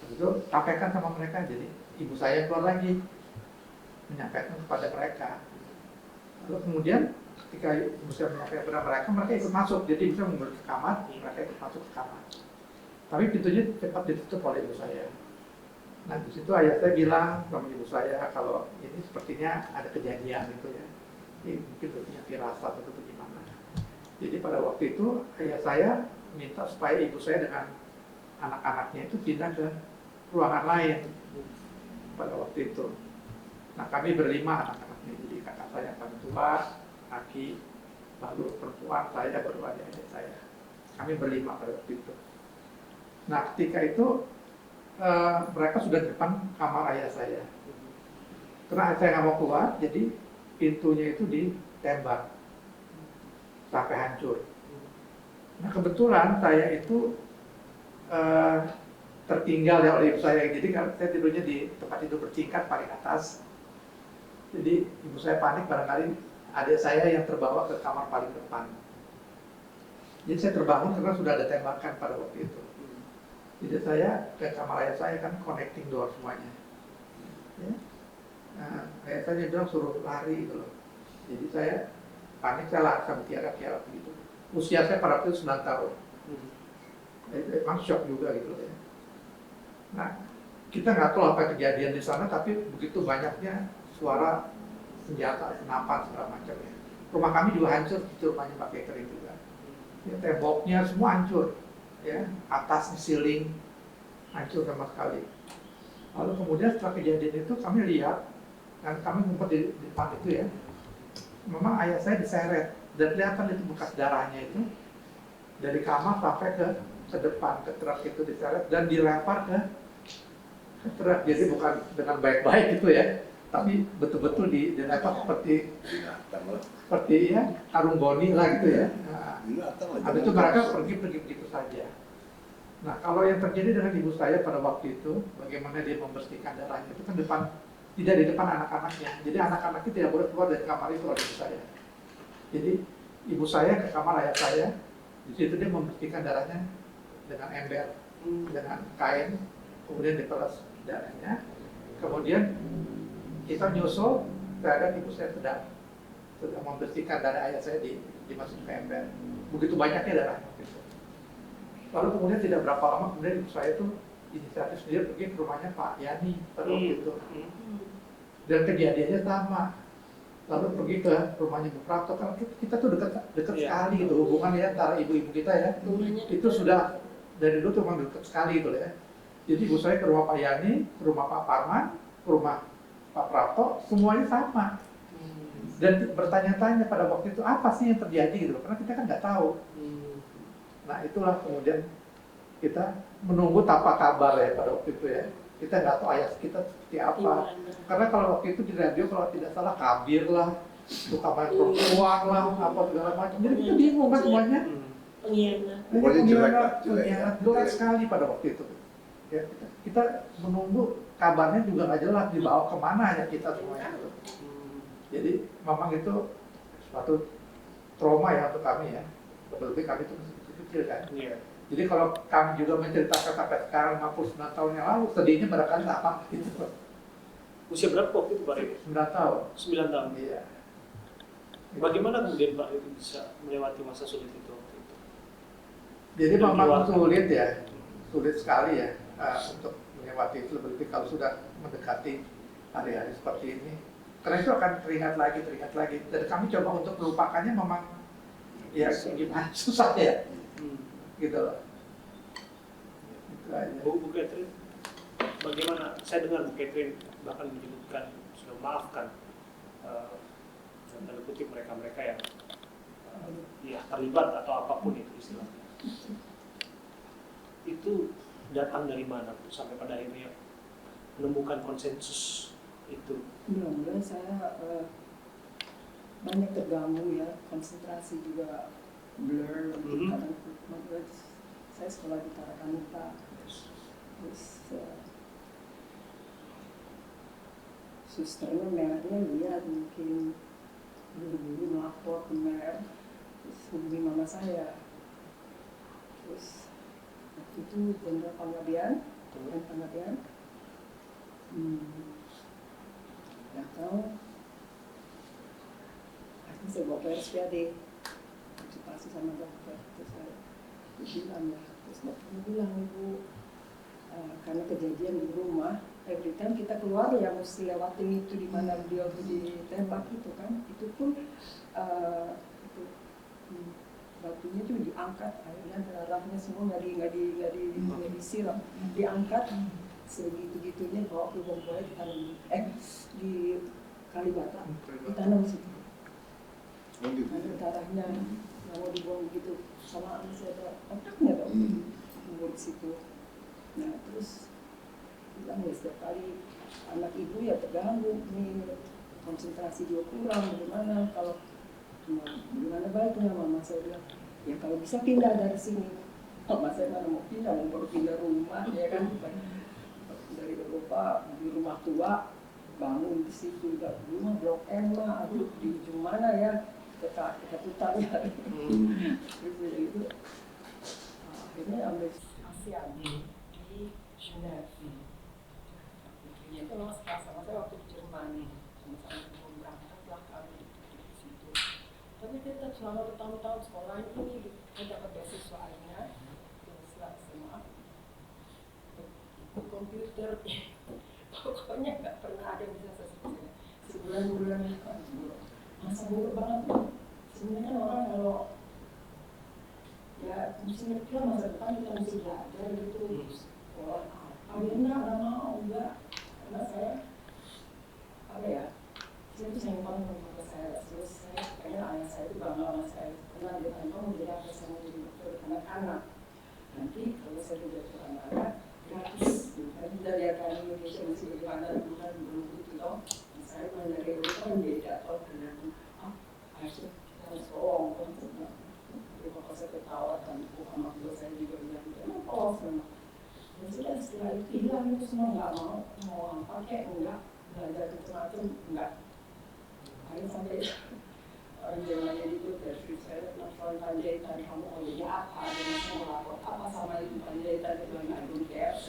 Terus itu sampaikan sama mereka, jadi ibu saya keluar lagi menyampaikan kepada mereka. Lalu kemudian ketika ibu saya menyampaikan kepada mereka ikut masuk, jadi ibu saya mundur ke kamar, mereka ikut masuk ke kamar. Tapi pintunya cepat ditutup oleh ibu saya. Nah di situ ayah saya bilang sama ibu saya kalau ini sepertinya ada kejadian gitu ya. Ini mungkin punya firasat atau bagaimana. Jadi pada waktu itu ayah saya minta supaya ibu saya dengan anak-anaknya itu pindah ke ruangan lain pada waktu itu. Nah kami berlima anak-anaknya, jadi kakak saya yang paling tua, Aki, lalu perempuan saya baru adik-adik saya. Kami berlima pada waktu itu. Nah ketika itu mereka sudah di depan kamar ayah saya. Karena saya nggak mau keluar, jadi pintunya itu ditembak sampai hancur. Nah kebetulan saya itu tertinggal ya oleh ibu saya. Jadi kan saya tidurnya di tempat tidur bertingkat paling atas. Jadi ibu saya panik barangkali adik saya yang terbawa ke kamar paling depan. Jadi saya terbangun karena sudah ada tembakan pada waktu itu. Jadi saya ke kamar ayah saya kan connecting door semuanya. Ya. Nah, ayah saya bilang suruh lari gitu loh. Jadi saya panik, saya lari sampai tiara-tiara begitu. Usia saya pada waktu itu 9 tahun. Emang shock juga gitu loh ya. Nah, kita nggak tahu apa kejadian di sana, tapi begitu banyaknya suara senjata, senapan, segala macamnya. Rumah kami juga hancur, itu rumahnya Pak Catering juga. Ya, temboknya semua hancur, ya, atas di ceiling hancur sama sekali. Lalu kemudian setelah kejadian itu kami lihat, dan kami ngumpet di depan itu ya, memang ayah saya diseret dan kelihatan itu bekas darahnya itu dari kamar sampai ke depan, ke truk itu diseret dan dilempar ke truk. Jadi bukan dengan baik-baik gitu ya, tapi betul-betul dilempar seperti ya karung goni lah gitu ya. Nah, habis itu mereka pergi begitu saja. Nah, kalau yang terjadi dengan ibu saya pada waktu itu, bagaimana dia membersihkan darahnya itu kan tidak di depan anak-anaknya. Jadi anak-anaknya tidak boleh keluar dari kamar itu oleh ibu saya. Jadi ibu saya ke kamar ayah saya, di situ dia membersihkan darahnya dengan ember, dengan kain, kemudian diperas darahnya. Kemudian kita nyusul terhadap ibu saya sudah membersihkan darah ayah saya dimasukkan ke ember. Begitu banyaknya darah. Lalu kemudian tidak berapa lama kemudian ibu saya itu inisiatif sendiri pergi ke rumahnya Pak Yani pada waktu itu. Dan kejadiannya sama. Lalu pergi ke rumahnya Bu Prapto, karena kita tuh dekat sekali gitu hubungannya antara ibu-ibu kita ya. Itu sudah dari dulu tuh memang dekat sekali gitu ya. Jadi ibu saya ke rumah Pak Yani, ke rumah Pak Parman, ke rumah Pak Prapto, semuanya sama. Dan bertanya-tanya pada waktu itu apa sih yang terjadi gitu, karena kita kan nggak tahu. Nah itulah kemudian kita menunggu tanpa kabar ya pada waktu itu ya. Kita nggak tahu ayah kita seperti apa. Karena kalau waktu itu di radio kalau tidak salah kabir lah, suka main perempuan lah, apa segala macam. Jadi kita bingung kan semuanya. Pengkhianat gelap sekali pada waktu itu. Ya, kita menunggu kabarnya juga nggak jelas dibawa kemana ya kita semuanya. Jadi memang itu suatu trauma ya untuk kami ya. Lebih kami itu kecil kan. Jadi kalau kami juga menceritakan sampai sekarang 59 tahun yang lalu, sedihnya barangkali sama gitu. Usia berapa waktu itu Pak? 9 tahun. 9 tahun. Iya. Bagaimana kemudian Pak itu bisa melewati masa sulit itu waktu itu? Jadi memang sulit ya, sulit sekali ya untuk melewati itu, lebih kalau sudah mendekati hari-hari seperti ini. Karena itu akan teringat lagi. Dan kami coba untuk melupakannya memang ya gimana susah ya. Gitu loh. Gitu aja. Bu Catherine, bagaimana? Saya dengar Bu Catherine bahkan menyebutkan sudah maafkan tanda kutip mereka yang ya terlibat atau apapun itu istilahnya. Itu datang dari mana Bu sampai pada akhirnya menemukan konsensus itu? Mudah-mudahan saya banyak terganggu ya, konsentrasi juga blur, karena saya sekolah di Tarakanita, terus susternya merahnya lihat mungkin buru-buru melapor ke mer, terus hubungi mama saya, terus waktu itu Jenderal Panggabean, nggak tahu, akhirnya saya bawa ke RSPAD, konsultasi sama dokter, terus saya bilang ya, terus dokternya bilang Ibu, karena kejadian di rumah, every time kita keluar ya mesti lewatin itu di mana beliau ditembak itu kan, itu pun batunya itu diangkat, akhirnya darahnya semua nggak disiram, diangkat segitu-gitunya bawa ke Bongkoya di Kalibata, ditanam di situ. Ada darahnya yang mau dibuang begitu, sama masih ada otaknya dong, di situ. Nah terus bilang ya setiap kali anak ibu ya terganggu, nih konsentrasi dia kurang, bagaimana kalau gimana baiknya mama saya bilang ya kalau bisa pindah dari sini, Mama saya mana mau pindah, mau baru pindah rumah, ya kan? Dari Eropa di rumah tua, bangun di situ, udah rumah Blok M lah, aduh di ujung mana ya? Ketakutan ya. Gitu. Akhirnya ambil ASEAN di Genève. Itu sama saya waktu di Jerman, sama-sama berangkat lah kami di situ. Tapi kita selama bertahun-tahun sekolah ini dapat beasiswanya, semua komputer, pokoknya nggak pernah ada yang bisa selesai. Sebulan-bulan kan, masa buruk banget. Sebenarnya orang kalau ya mesti ngerti lah masa depan kita mesti belajar gitu. Sekolah, akhirnya nggak mau enggak, karena saya apa ya? Saya itu sayang banget sama keluarga saya. Terus saya kayaknya ayah saya itu bangga sama saya. Karena dia tanya kamu jadi apa? Saya mau jadi dokter anak-anak. Nanti kalau saya jadi dokter anak-anak gratis. Kan kita lihat kan Indonesia masih bagaimana bukan belum gitu toh. Saya mulai dari Eropa kan beda toh dengan harusnya kita harus tolong kan. Jadi kalau saya ketawa kan sama kedua saya juga bilang emang polos memang. Dan sudah setelah itu hilang itu semua nggak mau pakai enggak belajar macam-macam enggak. Akhirnya sampai orang Jermannya itu dari saya melakukan jahitan kamu maunya apa, dan saya melapor apa sama itu jahitan itu nggak care.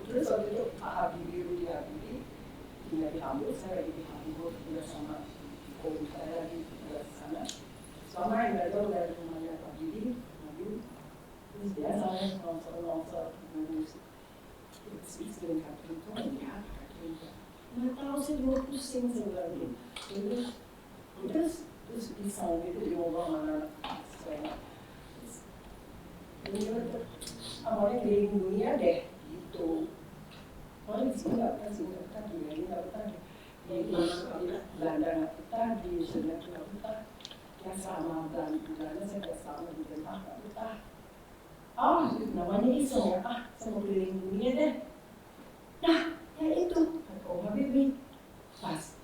Terus waktu itu Pak Habibie, Rudi Habibie tinggal di Hamburg, saya lagi di Hamburg juga sama om saya lagi tinggal di sana. Selama yang nggak jauh dari rumahnya Pak Habibie, terus biasa saya nonton musik. Itu Katrin tuh ya Katrin. Nggak tahu saya juga pusing sebenarnya. Terus bisa gitu di ngobrol mana saya. Ini awalnya keliling dunia deh gitu. Awalnya di sini nggak betah, sini nggak betah, di Bali nggak betah, di Belanda nggak betah, di Genève nggak betah. Yang selama Belanda saya nggak selama di Denmark nggak betah. Namanya iseng ya, saya mau keliling dunia deh. Nah, ya itu, kata Om Habibie, pas.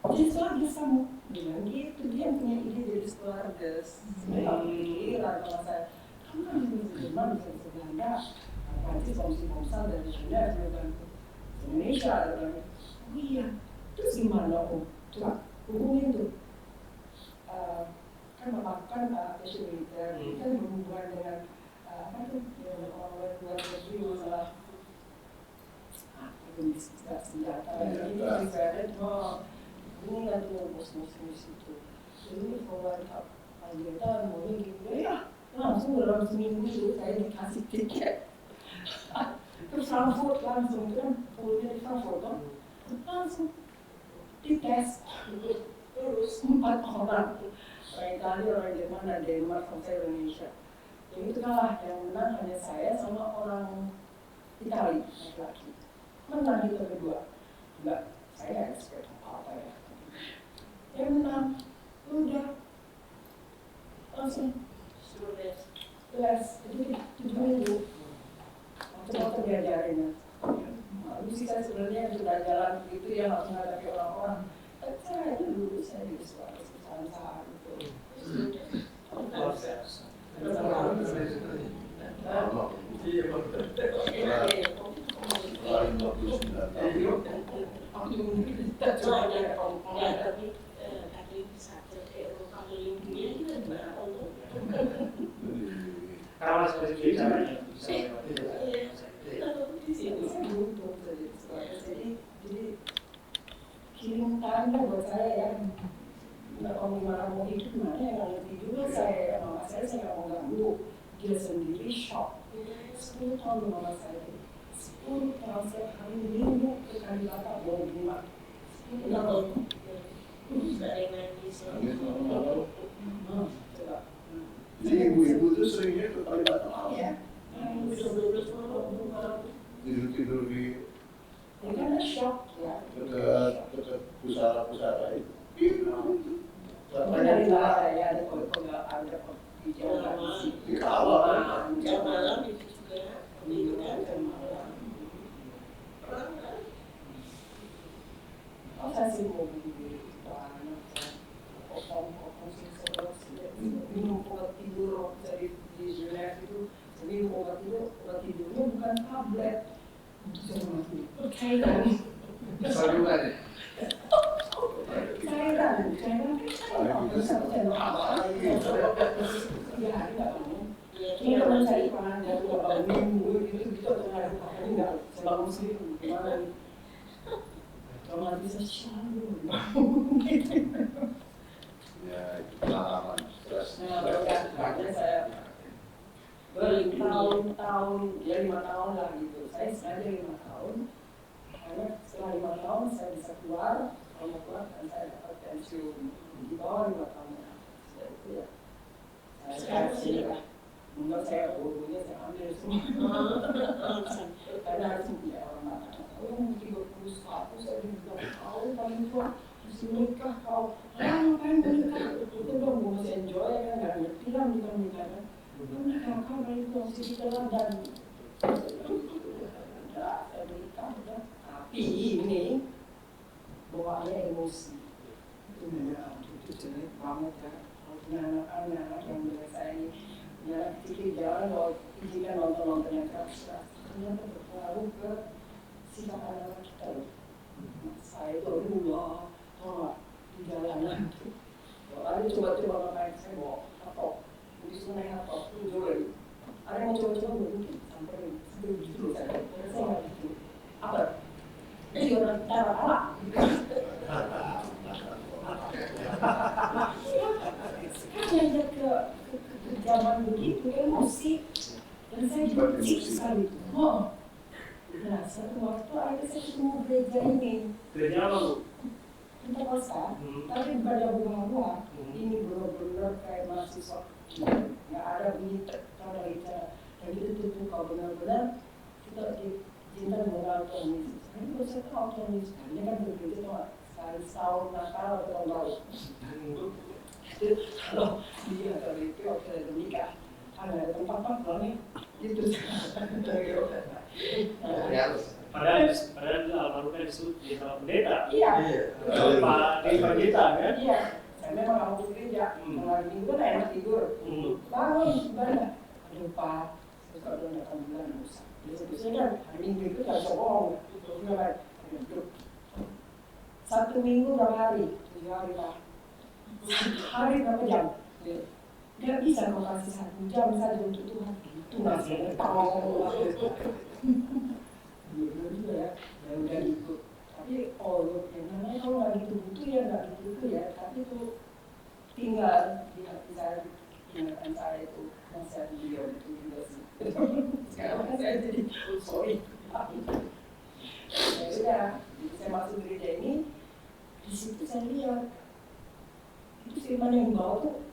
Jadi setelah dia sama, bilang gitu, dia punya ide jadi stewardess. Saya pikiran sama saya, kamu kan bisa Jerman, bisa Belanda, Prancis, Komsal dari Genève, dan Indonesia, dan oh iya, terus gimana Om? Coba hubungin tuh. Kan Bapak kan passion militer, kita berhubungan dengan apa tuh, orang luar negeri masalah senjata, ini diferent, ini nggak tuh bos-bos itu. Jadi kalau ada kegiatan maunya gitu, ya langsung dalam seminggu itu saya dikasih tiket. Terus Frankfurt langsung kan, kuliah di Frankfurt kan, langsung dites. Terus 4 orang Italia, orang Jerman, dan Denmark, sama saya Indonesia. Yang itu kalah, yang menang hanya saya sama orang Italia, laki-laki. Menang itu kedua. Enggak, saya expert apa ya. Yang menang, udah langsung les, itu 7 minggu. Macam-macam diajarin ya. Lalu sih saya sebenarnya sudah jalan begitu ya, langsung hadapi orang-orang. Tapi saya dulu, saya di suara kesalahan itu. Tapi saja Eropa keliling dunia itu gimana untuk Karena spesifik caranya. Jadi kirim tanda buat saya ya. Nggak mau gimana mau hidup gimana ya, nggak ngerti juga saya. Mama saya nggak mau ganggu. Dia sendiri shock. 10 tahun mama saya. 10 tahun saya hari minggu ke Kalibata mau gimana. 10 tahun. dari nangis? Coba. Jadi ibu-ibu itu seringnya ke Kalibata. Iya. Tidur di Ini kan shock ya. dekat pusara-pusara itu. Tapi dari mana ya ada ada di Jawa Di kawal. Jam malam itu juga perlindungan jam malam. Oh saya sih mau beli anak saya, kopong sih minum obat tidur jadi Jadi obat tidurnya bukan tablet, cairan. Saluran ya. Cairan bisa cendol apa lagi? Ya enggak. Ini teman saya pernah dari beberapa minggu gitu enggak selalu sih gimana? Kalau bisa selalu. Ya itu pengalaman stres. Makanya saya bertahun-tahun, ya 5 tahun lah gitu. Saya sengaja 5 tahun, karena setelah 5 tahun saya bisa keluar, kalau keluar dan saya dapat pensiun di bawah 5 tahun. Saya itu ya, saya kasih lah. Menurut saya bodohnya saya ambil semua. Karena harus punya orang makan. Kalau 31 saya bilang, kau paling tua. Menikah kau, ngapain menikah? Itu dong gue masih enjoy kan, gak ngerti lah menikah kan. Menikah kau dari itu masih diteladan. Udah, saya menikah udah. Tapi ini bawaannya emosi. Itu memang itu jelek banget kan. Kalau punya anak-anak yang biasa ini, ya kecil jalan kalau izinkan nonton yang keras, ternyata berpengaruh ke sifat anak kita. Saya itu dulu di jalanan kalau ada coba-coba ngapain saya bawa atau di sungai atau tujuh ada yang coba-coba mungkin sampai begitu saya nggak gitu apa ini orang cara apa sekarang lihat ke zaman begitu emosi dan saya benci sekali nah satu waktu ada saya ketemu gereja ini Gereja apa, Bu? tempat pasar, tapi bukan yang bunga-bunga. Ini benar-benar kayak mahasiswa. Nggak ada bunyi kalau kita dan itu tuh kalau benar-benar kita diizinkan mengenal Tuhan Yesus. Saya juga saya tahu Tuhan Yesus. Dia kan berbeda cuma sekali setahun Natal atau tahun baru. Itu kalau dia kalau itu waktu ada nikah, ada tempat pangkalnya itu. Padahal almarhumnya disebut di dalam pendeta. Iya. Pak di pendeta kan? Iya. Saya memang mau ke gereja. Hari Minggu kan enak tidur. Bangun banyak. Lupa. Kalau udah datang bulan lusa. Biasanya kan hari Minggu itu nggak bohong. Satu minggu berapa hari? 7 hari Pak. Hari berapa jam? Nggak bisa kau kasih 1 jam saja untuk Tuhan. Itu masih tahu. Ya udah gitu. Tapi yang namanya kalau nggak gitu butuh ya nggak gitu ya. Tapi itu tinggal di hati saya, ingatan saya itu nasihat beliau itu juga sih. Sekarang saya jadi sorry. Ya sudah, saya masuk gereja ini, di situ saya lihat itu firman yang bawa tuh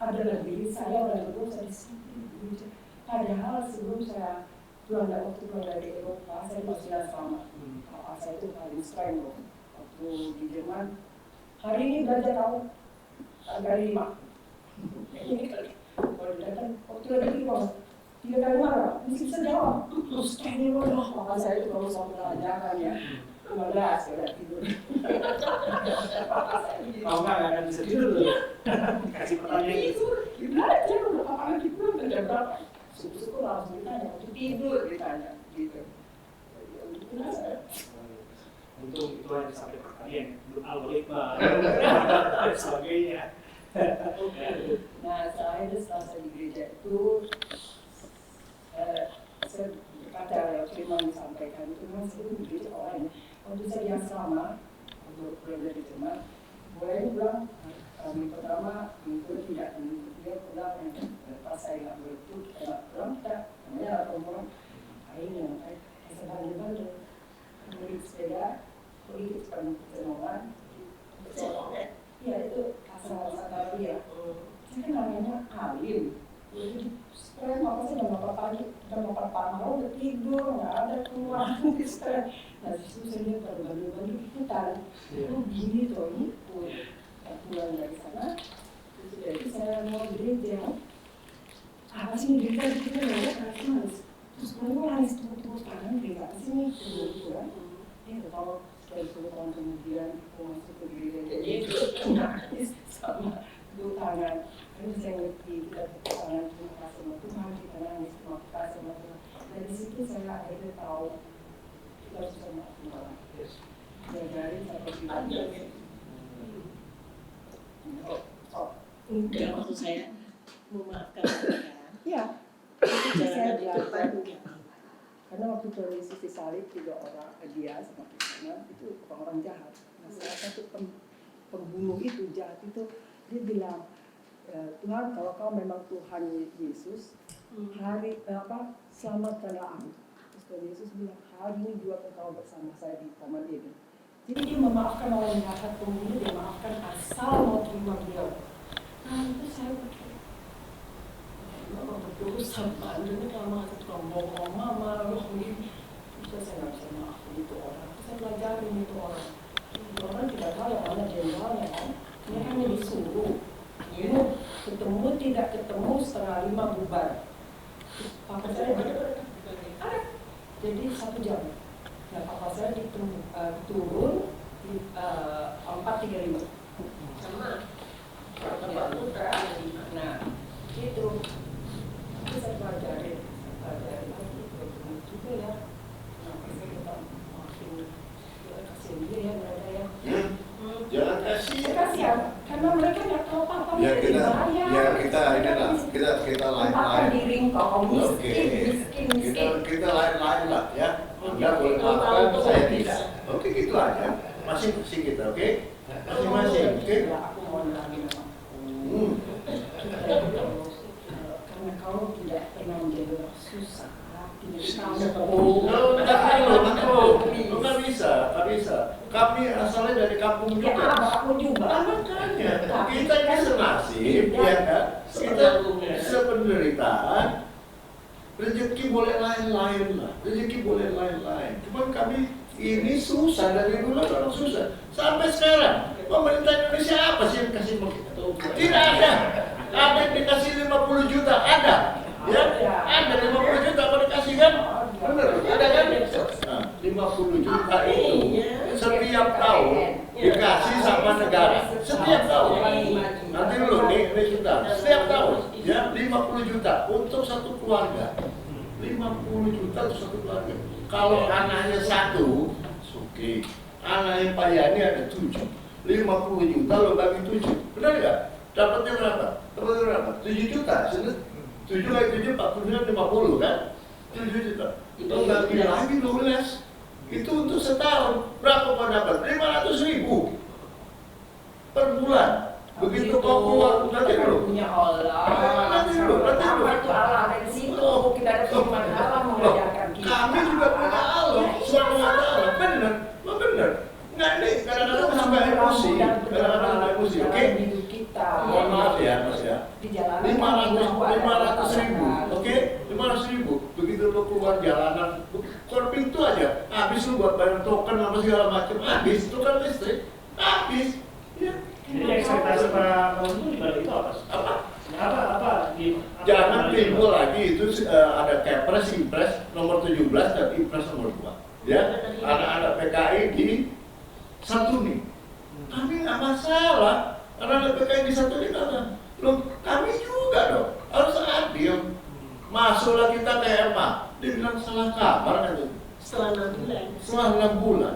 adalah diri saya dan belum saya di sini. Padahal sebelum saya waktu pulang dari Eropa, saya masih sama. Kalau saya itu paling strength loh. Waktu di Jerman, hari ini belajar tahu kali 5. Ini kali. Kalau datang, waktu lagi di bawah, 3 kali marah, mesti bisa jawab. Terus ini loh, maka saya itu kalau sama pelajaran ya, 15 ya tidur. Kalau nggak akan bisa tidur loh. Kasih pertanyaan. Tidur, belajar udah kapan lagi pulang jam berapa? Syukur langsung ditanya, waktu tidur ditanya, gitu. Untung itu hanya sampai pertanyaan, belum algoritma dan sebagainya. Nah, saya setelah saya di gereja itu, saya berkata firman disampaikan itu memang sebelum di gereja awalnya. Waktu saya yang sama, untuk belajar di Jerman, mulai bilang, minggu pertama, minggu tidak, dia pulang, pas saya nggak berikut, karena pulang kita, namanya orang-orang, ini yang saya bandel-bandel, beli sepeda, beli pecenongan, ya itu asal-asal dia. Saya kan namanya alim, sekarang apa sih jam 8 pagi, jam 8 malam udah tidur, nggak ada keluar, sekarang. Nah, disitu saya lihat bandel-bandel ikutan, oh gini tuh, ini pulang dari sana, jadi saya mau gereja. Apa sih ini gereja kita nggak ada manis. Terus kemudian manis tepuk-tepuk tangan gereja apa sih ini kemudian? Ya kalau dari 10 tahun kemudian aku masuk ke gereja jadi nangis sama tepuk tangan. Karena saya ngerti kita tepuk tangan terima kasih sama Tuhan, kita nangis terima kasih sama Tuhan. Dari situ saya akhirnya tahu kita harus bisa maafin orang. Dari sampai Ada bilang. ya. Oh, Enggak, maksud saya memaafkan mereka. iya. Itu Itu saya jalan itu belajar. enggak. Karena waktu Yesus disalib juga orang dia sama Kristina itu orang jahat. Nah, salah satu pembunuh itu jahat itu dia bilang, Tuhan kalau kau memang Tuhan Yesus, selamatkanlah aku. Terus Yesus bilang, hari ini juga kau bersama saya di Taman Eden. Jadi dia memaafkan orang jahat, pembunuh dia maafkan asal mau terima dia. Nah itu saya berpikir, mama betul sama ini kalau tukang bohong mama loh ini. Terus saya nggak bisa maafin itu orang. Saya belajarin itu orang. Orang tidak tahu yang mana jenderalnya kan. Ini hanya disuruh. Ini ketemu tidak ketemu 4:30 bubar. Papa saya ada. Jadi 1 jam. Nah papa saya turun di 4:35. Sama. Bapak putra. Nah gitu. Itu saya pelajarin lagi bertemu juga ya. Kenapa saya tetap makin kasihan dia ya mereka ya. Jangan kasih. Saya kasihan karena mereka nggak tahu apa-apa. Ya mereka dibayar. kita ini lah, kita Tempatkan lain-lain. diri kau Oke, miskin. kita lain-lain lah ya. Anda boleh Kalau maafkan, tahu saya bisa. tidak. Oke, gitu aja. Masing-masing kita, oke? Masing-masing, oke? Ya, aku mohon lagi memang. Karena kau tidak pernah menjadi orang susah, tidak tahu. Nggak bisa. Kami asalnya dari kampung Ya, juga. aku juga. Makanya kita ini senasib, ya kan? Kita sependeritaan. Rezeki boleh lain-lain lah, rezeki boleh lain-lain. Cuman kami ini susah dari dulu orang susah. Sampai sekarang pemerintah Indonesia apa sih yang kasih mau kita? Tidak ada. Ada yang dikasih 50 juta, ada. Ya, ada 50 juta mau dikasih kan? Benar, ada kan? Nah, 50 juta itu setiap tahun dikasih sama negara. Setiap tahun. Nanti dulu nih kita. Setiap tahun ya 50 juta untuk satu keluarga. 50 juta untuk satu keluarga. Kalau anaknya 1, oke. Anaknya Pak Yani ada 7. 50 juta lo bagi 7. Benar nggak? Dapatnya berapa? 7 juta. 7 kali 7, 40, 50 kan? 7 juta. Itu bagi lagi 12. Itu untuk setahun. Berapa kau dapat? 500.000 per bulan. Begitu kau keluar, nanti dulu. Punya Allah. Nanti dulu. Apa itu Allah dari situ? Kita ada firman Allah mengajarkan kita. Kami juga punya Allah. Subhanahu wa ta'ala. Benar. Nggak ini, kadang-kadang suka emosi. Kadang-kadang suka emosi, oke? Mohon maaf ya, Mas ya. 500.000, oke? 500.000. Begitu lo keluar jalanan, keluar pintu aja, habis lu buat bayar token apa segala macam, habis token listrik, habis. Ya. Jadi ekspektasi para pengunjung di balik itu apa? Apa? Jangan timbul lagi itu ada Kepres, Impres nomor 17 dan Impres nomor 2. Ya, anak-anak PKI di satu nih. Kami nggak masalah. Anak-anak PKI di satu nih karena kami juga dong harus adil. Masuklah kita ke MA, dibilang salah kabar kan itu. Setelah 6 bulan. Setelah 6 bulan,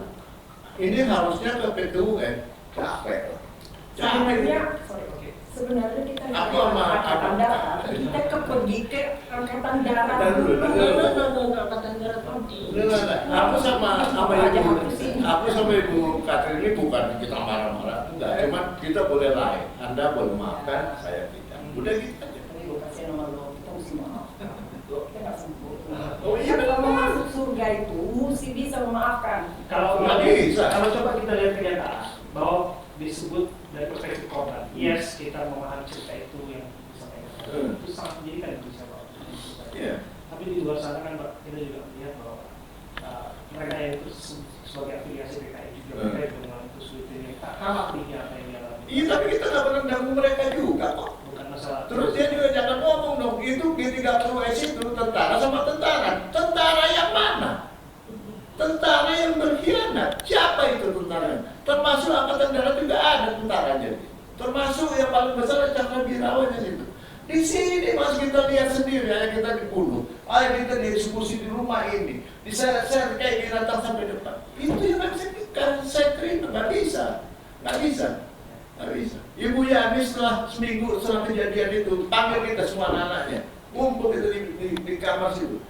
ini harusnya ke PT UN. Capek lah. Sebenarnya kita Aku sama angkatan darat, kita pergi ke angkatan darat. Angkatan darat penting. Aku sama Ibu Katrin ini bukan kita marah-marah, enggak. Cuman kita boleh lain. Anda boleh maafkan, saya tidak. Udah gitu aja. Ini gue kasih nama lo, kita mesti maaf. Kita nggak sempurna. Oh iya, Kalau mau masuk surga itu mesti bisa memaafkan. Kalau Nggak bisa. Kalau coba kita lihat kenyataan bahwa disebut dari perspektif korban, yes kita memahami cerita itu yang disampaikan, itu sangat menjadikan Indonesia bahwa Iya. tapi di luar sana kan Pak, kita juga melihat bahwa mereka yang itu sebagai afiliasi PKI juga mereka yang mengalami kesulitan yang tak kalah tinggi apa yang dialami. Iya, tapi kita nggak pernah ganggu mereka juga kok. Bukan masalah. Terus dia juga jangan ngomong dong, itu G30S itu tentara sama tentara. Tentara yang mana? Tentara yang berkhianat. Siapa itu tentaranya? Termasuk angkatan darat juga ada tentaranya. Termasuk yang paling besar Cakra Birawa di situ. Di sini Mas kita lihat sendiri, ayah kita dibunuh, ayah kita dieksekusi di rumah ini, diseret-seret kayak binatang sampai depan. Itu yang saya terima, nggak bisa. Ibu Yani setelah seminggu setelah kejadian itu panggil kita semua anak-anaknya, kumpul itu di kamar situ.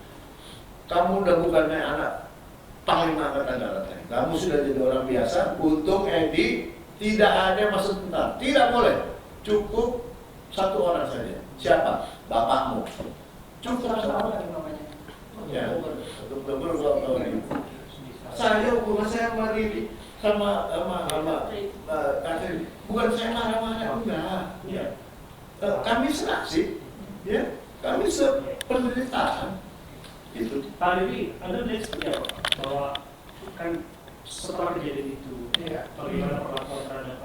Kamu udah bukannya anak panglima angkatan darat, kamu sudah jadi orang biasa. Untuk Edi tidak ada masa tentara, tidak boleh, cukup satu orang saja. Siapa? Bapakmu. Cukup satu orang. Ya, tahun ini. Saya hubungan saya sama Riri, sama Katrin. Bukan saya marah-marah, enggak. Ya. Kami seleksi, ya. Kami sependeritaan. Itu. Pak Dewi, Anda melihat seperti apa? Bahwa kan setelah kejadian itu, bagaimana perlakuan terhadap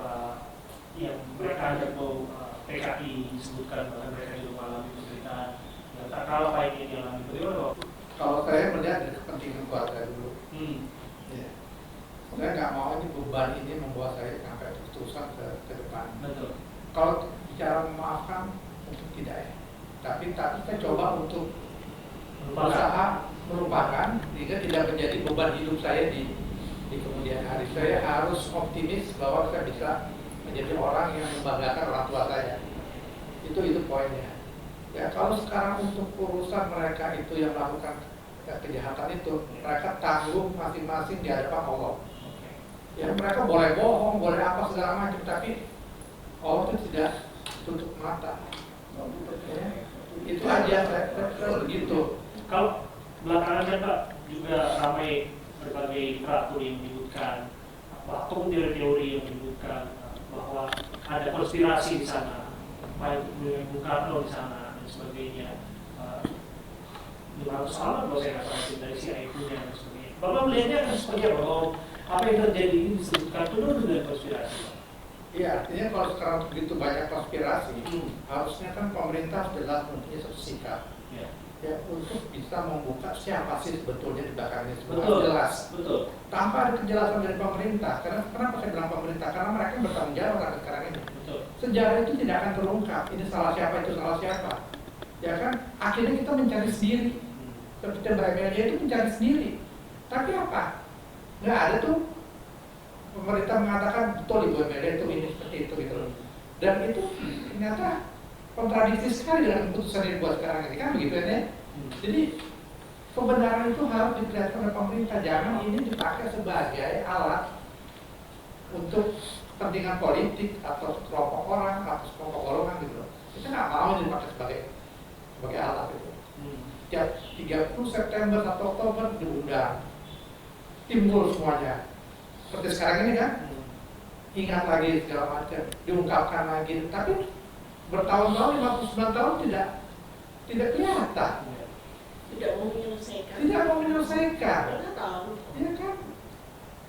yang mereka atau PKI disebutkan bahkan mereka juga mengalami penderitaan yang tak kalah baik yang dialami. Bagaimana Pak? Kalau saya melihat dari kepentingan keluarga dulu. Ya. Saya nggak mau ini beban ini membawa saya sampai terus-terusan ke depan. Betul. Kalau bicara memaafkan, mungkin tidak ya. Tapi saya coba untuk berusaha melupakan sehingga tidak menjadi beban hidup saya di kemudian hari. Saya harus optimis bahwa saya bisa menjadi orang yang membanggakan orang tua saya. Itu poinnya. Ya kalau sekarang untuk urusan mereka itu yang melakukan kejahatan itu, mereka tanggung masing-masing di hadapan Allah. Ya mereka boleh bohong, boleh apa segala macam, tapi Allah itu tidak tutup mata. Ya, itu aja saya begitu. Kalau belakangan kan Pak juga ramai berbagai literatur yang menyebutkan ataupun teori-teori yang menyebutkan bahwa ada konspirasi di sana, baik Bung Karno di sana dan sebagainya. 500 tahun kalau saya nggak salah dari CIA punya dan sebagainya. Bapak melihatnya akan seperti apa? Bahwa apa yang terjadi ini disebutkan penuh dengan konspirasi. Iya, artinya kalau sekarang begitu banyak konspirasi, harusnya kan pemerintah sudah mempunyai satu sikap. Ya, untuk bisa membuka siapa sih sebetulnya di belakangnya sebetulnya jelas. Betul. Tanpa ada kejelasan dari pemerintah. Karena kenapa saya bilang pemerintah? Karena mereka bertanggung jawab sampai sekarang ini. Betul. Sejarah itu tidak akan terungkap. Ini salah siapa, itu salah siapa. Ya kan? Akhirnya kita mencari sendiri. Seperti Bramelia itu mencari sendiri. Tapi apa? Nggak ada tuh. Pemerintah mengatakan betul Ibu Amelia itu ini seperti itu gitu loh. Dan itu ternyata kontradiksi sekali dengan keputusan yang dibuat sekarang ini kan begitu ya. Jadi kebenaran itu harus diperlihatkan oleh pemerintah, jangan ini dipakai sebagai alat untuk kepentingan politik atau kelompok orang atau kelompok golongan gitu loh. Kita nggak mau dipakai sebagai alat itu. Tiap 30 September atau Oktober diundang, timbul semuanya. Seperti sekarang ini kan, ingat lagi segala macam, diungkapkan lagi, tapi bertahun-tahun 59 tahun tidak kelihatan. Tidak mau menyelesaikan. Tidak mau menyelesaikan. Karena tahu. Iya kan?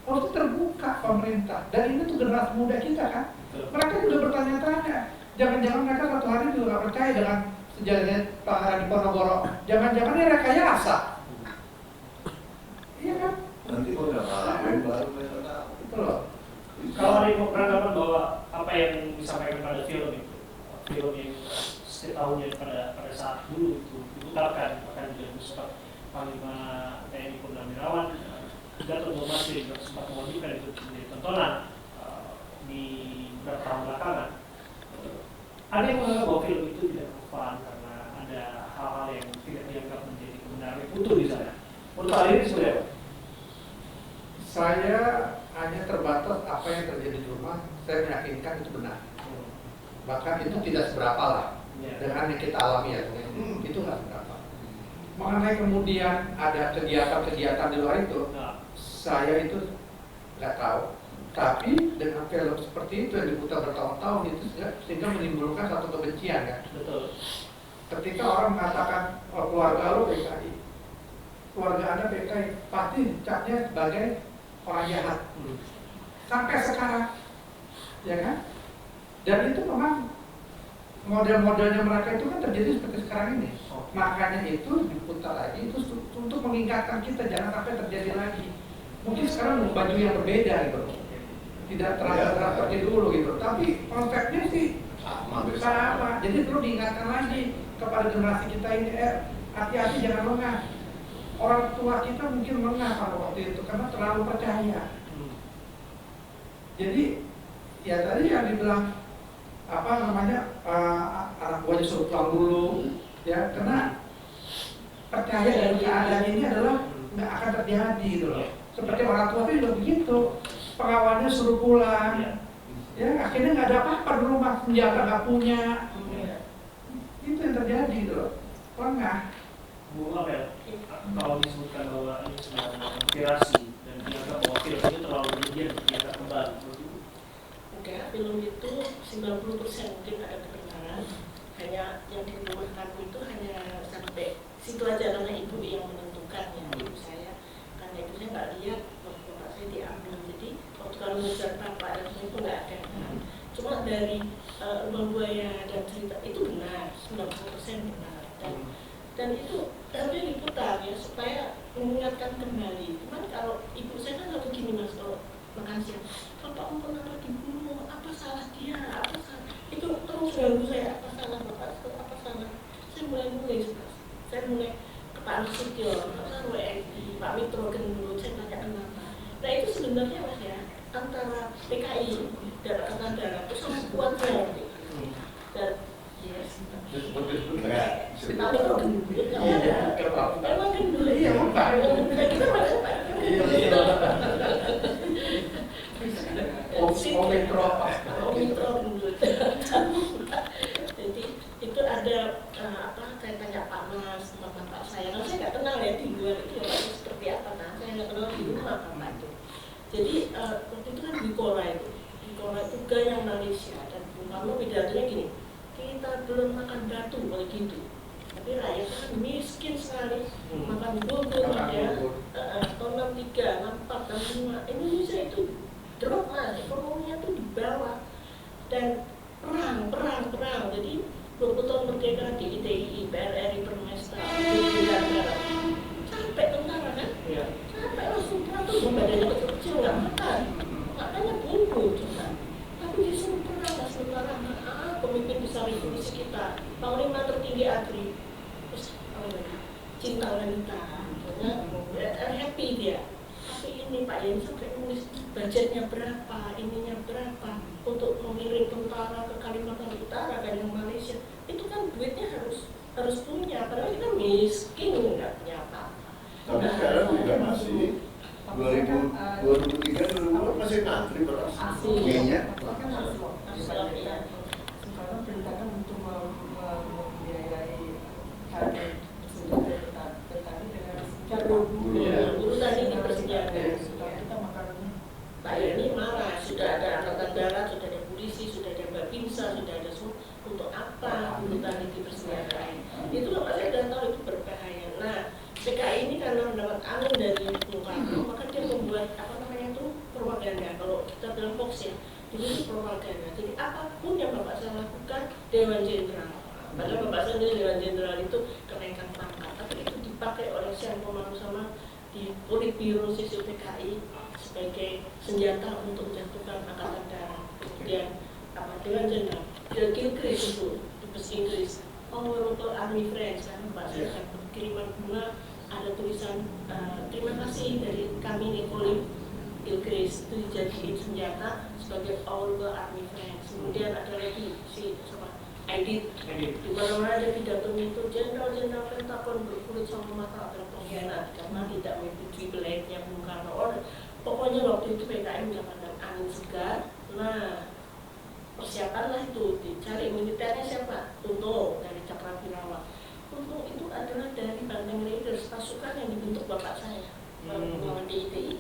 Harus terbuka pemerintah. Dan ini tuh generasi muda kita kan. Mereka juga bertanya-tanya. Jangan-jangan mereka satu hari juga nggak percaya dengan sejarahnya Pak Haradi Ponorogo. Jangan-jangan ini rekayasa. Iya kan? Nanti kalau udah ngalamin baru mereka tahu. Betul loh. Kalau ada yang beranggapan bahwa apa yang disampaikan pada film itu, film yang setiap tahunnya pada saat dulu itu diputarkan, bahkan juga sempat Panglima TNI Purnawirawan Gatot Nurmantio juga sempat mewajibkan itu menjadi tontonan di beberapa tahun belakangan. Ada yang menganggap bahwa film itu tidak relevan karena ada hal-hal yang tidak dianggap menjadi kebenaran yang utuh di sana. Menurut hal ini seperti apa? Saya hanya terbatas apa yang terjadi di rumah. Saya meyakinkan itu benar. Bahkan itu tidak seberapa lah dengan yang kita alami ya. Itu nggak seberapa. Mengenai kemudian ada kegiatan-kegiatan di luar itu, saya itu nggak tahu. Tapi dengan film seperti itu yang diputar bertahun-tahun itu sehingga menimbulkan satu kebencian kan. Betul. Ketika orang mengatakan keluarga lo PKI, keluarga Anda PKI, pasti dicapnya sebagai orang jahat. Sampai sekarang, ya kan? Dan itu memang model-modelnya mereka itu kan terjadi seperti sekarang ini. Makanya itu diputar lagi itu untuk mengingatkan kita jangan sampai terjadi lagi. Mungkin sekarang baju yang berbeda gitu. tidak terlalu seperti dulu gitu. Tapi konsepnya sih sama. Jadi perlu diingatkan lagi kepada generasi kita ini, hati-hati jangan lengah. Orang tua kita mungkin lengah pada waktu itu karena terlalu percaya. Jadi ya tadi yang dibilang apa namanya anak buahnya suruh pulang dulu, ya karena percaya dan keadaan ini adalah nggak akan terjadi gitu loh. Seperti orang tua itu juga begitu, pengawalnya suruh pulang, ya akhirnya nggak ada apa-apa di rumah, senjata nggak punya, itu yang terjadi gitu loh, lengah. Bu Abel, kalau disebutkan bahwa ini sedang konspirasi dan dianggap bahwa film itu terlalu berlebihan dianggap kembali. Enggak, film itu 90% mungkin ada kebenaran. Hanya yang di rumah kami itu hanya sampai situ aja karena ibu yang menentukan ya, ibu saya. Karena ibu saya nggak lihat waktu bapak saya diambil. Jadi waktu kalau mengejar bapak dan itu nggak ada. Cuma dari Lubang Buaya dan cerita itu benar, 90% benar. Dan itu harusnya diputar ya supaya mengingatkan kembali. Cuman kalau ibu saya kan selalu gini mas, kalau makan siang, bapak kenapa dibunuh? Apa salah dia? Apa salah? Itu terus ganggu saya. Apa salah bapak? Apa salah? Saya mulai nulis mas. Saya mulai ke Pak Nasution, saya mulai Pak Mitro Gendut. Saya tanya kenapa. Nah itu sebenarnya mas ya antara PKI dan Angkatan Darat itu sangat kuat berarti. Dan Pak Mitro Gendut. Emang gendut. Iya, Pak. Kita merasa Pak. Omikron dulu. Jadi itu ada saya tanya Pak Mas, bapak saya, kalau saya nggak kenal ya di luar itu seperti apa, nah saya nggak kenal di rumah bapak itu. Jadi waktu itu kan di Kora itu gaya Malaysia dan Bung Karno pidatonya gini, kita belum makan batu kalau gitu. Tapi rakyat kan miskin sekali, makan bubur ya, tahun 63, 64, 65, Indonesia itu drop mas, ekonominya tuh di bawah dan perang. Jadi 20 tahun merdeka di ITI, PRRI, Permesta, sampai tentara kan, sampai langsung perang tuh badannya kecil nggak makan, makanya bunuh juga. Tapi disuruh perang mas tentara, pemimpin besar revolusi kita, panglima tertinggi ABRI, terus cinta wanita, happy dia. Tapi ini Pak Yen sampai nulis budgetnya berapa, ininya berapa untuk mengirim tentara ke Kalimantan Utara dan yang Malaysia. Itu kan duitnya harus punya, padahal kita miskin nggak punya apa-apa. Tapi sekarang juga masih 2003 masih ngantri beras. Minyak. Sekarang perintahkan untuk membiayai harga petani dengan Dulu tadi di persenjataan. kita makan. Pak ini marah, sudah ada Angkatan Darat, sudah ada polisi, sudah ada Babinsa, sudah ada untuk apa dulu tadi di persenjataan. Itu loh saya sudah tahu itu berbahaya. Nah, PKI ini karena mendapat angin dari Bung Karno, maka dia membuat propaganda. Kalau kita bilang hoax ya, itu propaganda. Jadi apapun yang Bapak saya lakukan, Dewan Jenderal. Padahal Bapak saya Dewan Jenderal itu kenaikan pangkat, tapi itu dipakai oleh Siang Komando sama di Politbiro sisi PKI sebagai senjata untuk menjatuhkan Angkatan Darat. Kemudian Dewan Jenderal, Gilchrist itu dubes Inggris, Honorable Army Friends, kan Bapak saya dapat kiriman bunga, ada tulisan terima kasih dari kami Nikolin Gilchrist, itu dijadiin senjata sebagai Honorable Army Friends. Kemudian ada lagi si Edit, di mana-mana ada pidatonya itu Jenderal-Jenderal Pentagon berkulit sama mata adalah pengkhianat karena tidak menyetujui belaitnya Bung Karno. Pokoknya waktu itu PKI mendapatkan angin segar. Nah, persiapanlah itu, dicari militernya siapa? Tuntung dari Cakrawirawa. Tuntung itu adalah dari Banteng Raiders, pasukan yang dibentuk bapak saya, melawan di ITI.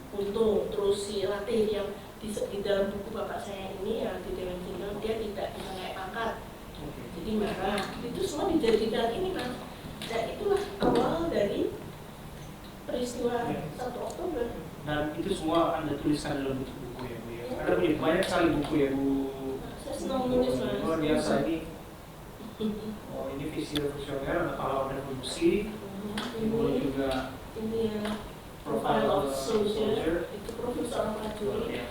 Tuntung, terus si Latih yang di dalam buku bapak saya ini yang di Dewan Jenderal, dia tidak bisa naik pangkat, jadi marah. Itu semua dijadikan ini mas. Dan itulah awal dari peristiwa 1 Oktober. Dan itu semua Anda tuliskan dalam bentuk buku ya Bu ya. Ada banyak sekali buku ya Bu. Saya senang nulis mas. Luar biasa ini. Oh ini visi revolusioner atau pahlawan revolusi. Kemudian juga ini ya Profile of Soldier, itu profil seorang prajurit.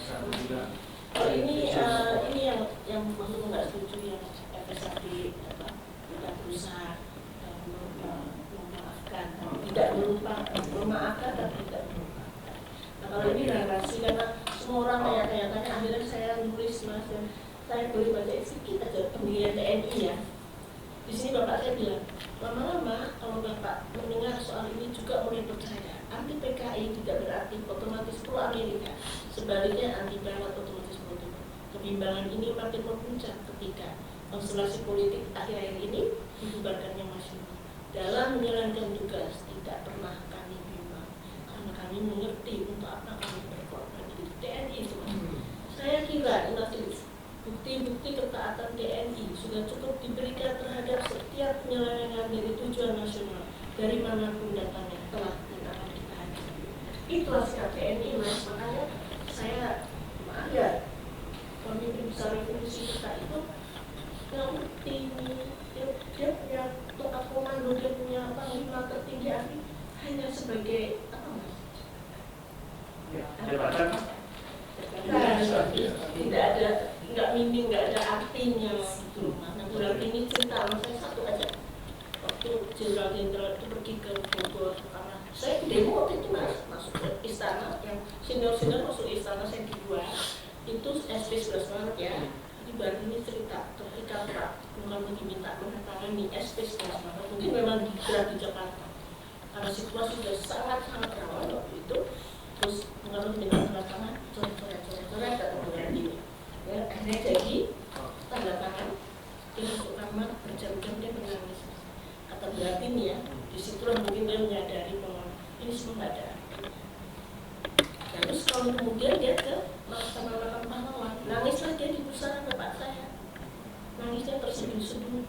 Mas, saya boleh baca sedikit aja pendirian TNI ya. Di sini Bapak saya bilang, lama-lama kalau Bapak mendengar soal ini juga mulai percaya, anti PKI tidak berarti otomatis pro Amerika, sebaliknya anti Barat otomatis pro Timur. Kebimbangan ini makin memuncak ketika konstelasi politik akhir-akhir ini dibubarkannya Masyumi. Dalam menjalankan tugas tidak pernah kami bimbang, karena kami mengerti untuk apa kami berkorban di TNI itu. Saya kira bukti-bukti ketaatan TNI sudah cukup diberikan terhadap setiap penyelewengan dari tujuan nasional dari manapun datangnya telah dan akan kita hadapi. Itulah sikap TNI, Mas. Makanya saya maaf ya, pemimpin besar revolusi kita itu nggak ngerti, dia punya tongkat komando, dia punya panglima tertinggi ABRI hanya sebagai apa, Mas? Ya, jabatan. Tidak ada, nggak minim, nggak ada artinya gitu. Nah, bulan ini cerita sama saya satu aja. Waktu jenderal-jenderal itu pergi ke Bogor, karena saya demo waktu itu, Mas, masuk ke istana, yang senior-senior masuk istana, saya di luar. Itu SP 11 Maret ya. Jadi baru ini cerita ketika Pak Bung Karno diminta menandatangani SP 11 Maret, mungkin memang digerak di Jakarta karena situasi sudah sangat-sangat rawan waktu itu. Terus Bung Karno diminta menandatangan, coret-coret kata Bung Karno. Ya, akhirnya jadi tanda tangan, dia masuk kamar berjam-jam dia menangis. Kata berarti nih ya, disitulah mungkin dia menyadari bahwa ini semua nggak ada. Terus kalau kemudian dia ke melaksanakan pahlawan, nangislah dia di pusara bapak saya, nangisnya terseduh-seduh.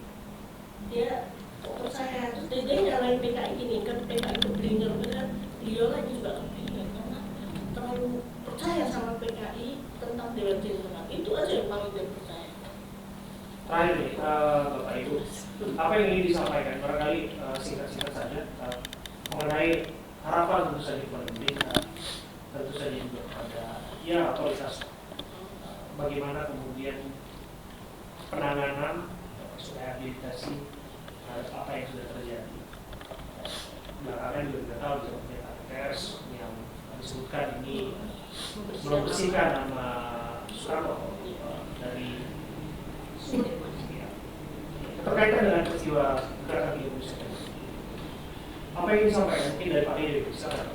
Dia percaya, terus dia nyalain PKI gini, kan PKI keblinger, kan beliau lagi juga keblinger karena terlalu percaya sama PKI tentang Dewan Jenderal. Itu aja yang paling dia percaya. Terakhir nih, Bapak Ibu, apa yang ingin disampaikan? Barangkali singkat-singkat saja mengenai harapan tentu saja kepada pemerintah, tentu saja juga kepada otoritas. Bagaimana kemudian penanganan rehabilitasi terhadap apa yang sudah terjadi. Belakangan juga kita tahu di pers yang disebutkan ini membersihkan nama Soekarno dari terkaitan dengan peristiwa gerakan Indonesia. Apa yang disampaikan mungkin dari Pak Dede? Silakan.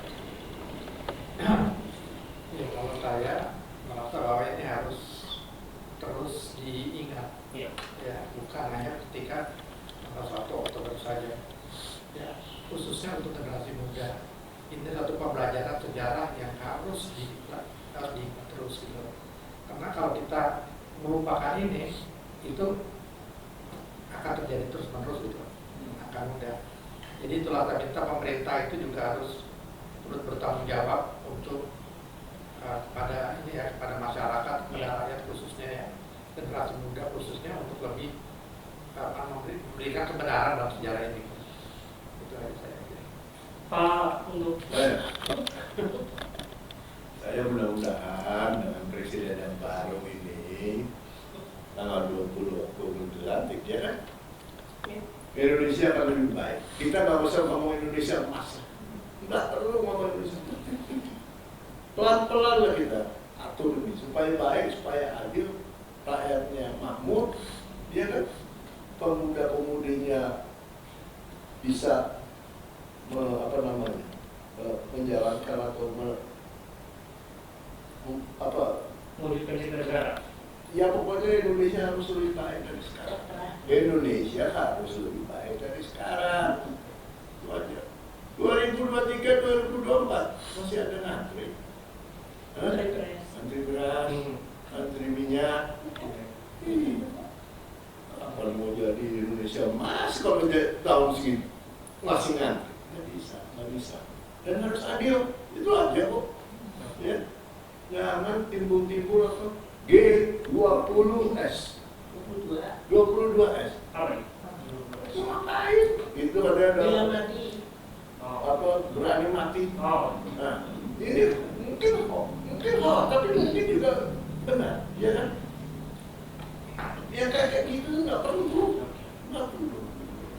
Ya, kalau saya merasa bahwa ini harus terus diingat, ya, bukan hanya ketika tanggal 1 Oktober saja, ya, khususnya untuk generasi muda. Ini satu pembelajaran sejarah yang harus diingat terus gitu. Karena kalau kita melupakan ini, itu akan terjadi terus-menerus gitu, akan mudah. Jadi itulah saya minta pemerintah itu juga harus turut bertanggung jawab untuk kepada ini ya, kepada masyarakat, kepada rakyat khususnya ya, generasi muda khususnya untuk lebih memberikan kebenaran dalam sejarah ini. Itu aja saya kira. Pak untuk saya mudah-mudahan dengan presiden yang baru ini tanggal 20 Oktober dilantik ya kan, Indonesia akan lebih baik. Kita nggak usah ngomong Indonesia emas, nggak perlu ngomong Indonesia. Pelan-pelan lah kita atur ini supaya baik, supaya adil, rakyatnya makmur, dia kan pemuda-pemudinya bisa menjalankan atau mewujudkan cita negara. Ya pokoknya Indonesia harus lebih baik dari sekarang. Indonesia harus lebih baik dari sekarang. Itu aja. 2023, 2024 masih ada ngantri. Antri beras, antri minyak. Apa mau jadi Indonesia emas kalau tahun segini masih ngantri? Nggak bisa. Dan harus adil. Itu aja kok. Ya. Jangan timbul-timbul apa G20S. 22S. Apa ini? Ngapain? Itu ada mati. berani mati. Nah, ini mungkin tapi mungkin juga benar, ya kan? Yang kayak gitu nggak perlu.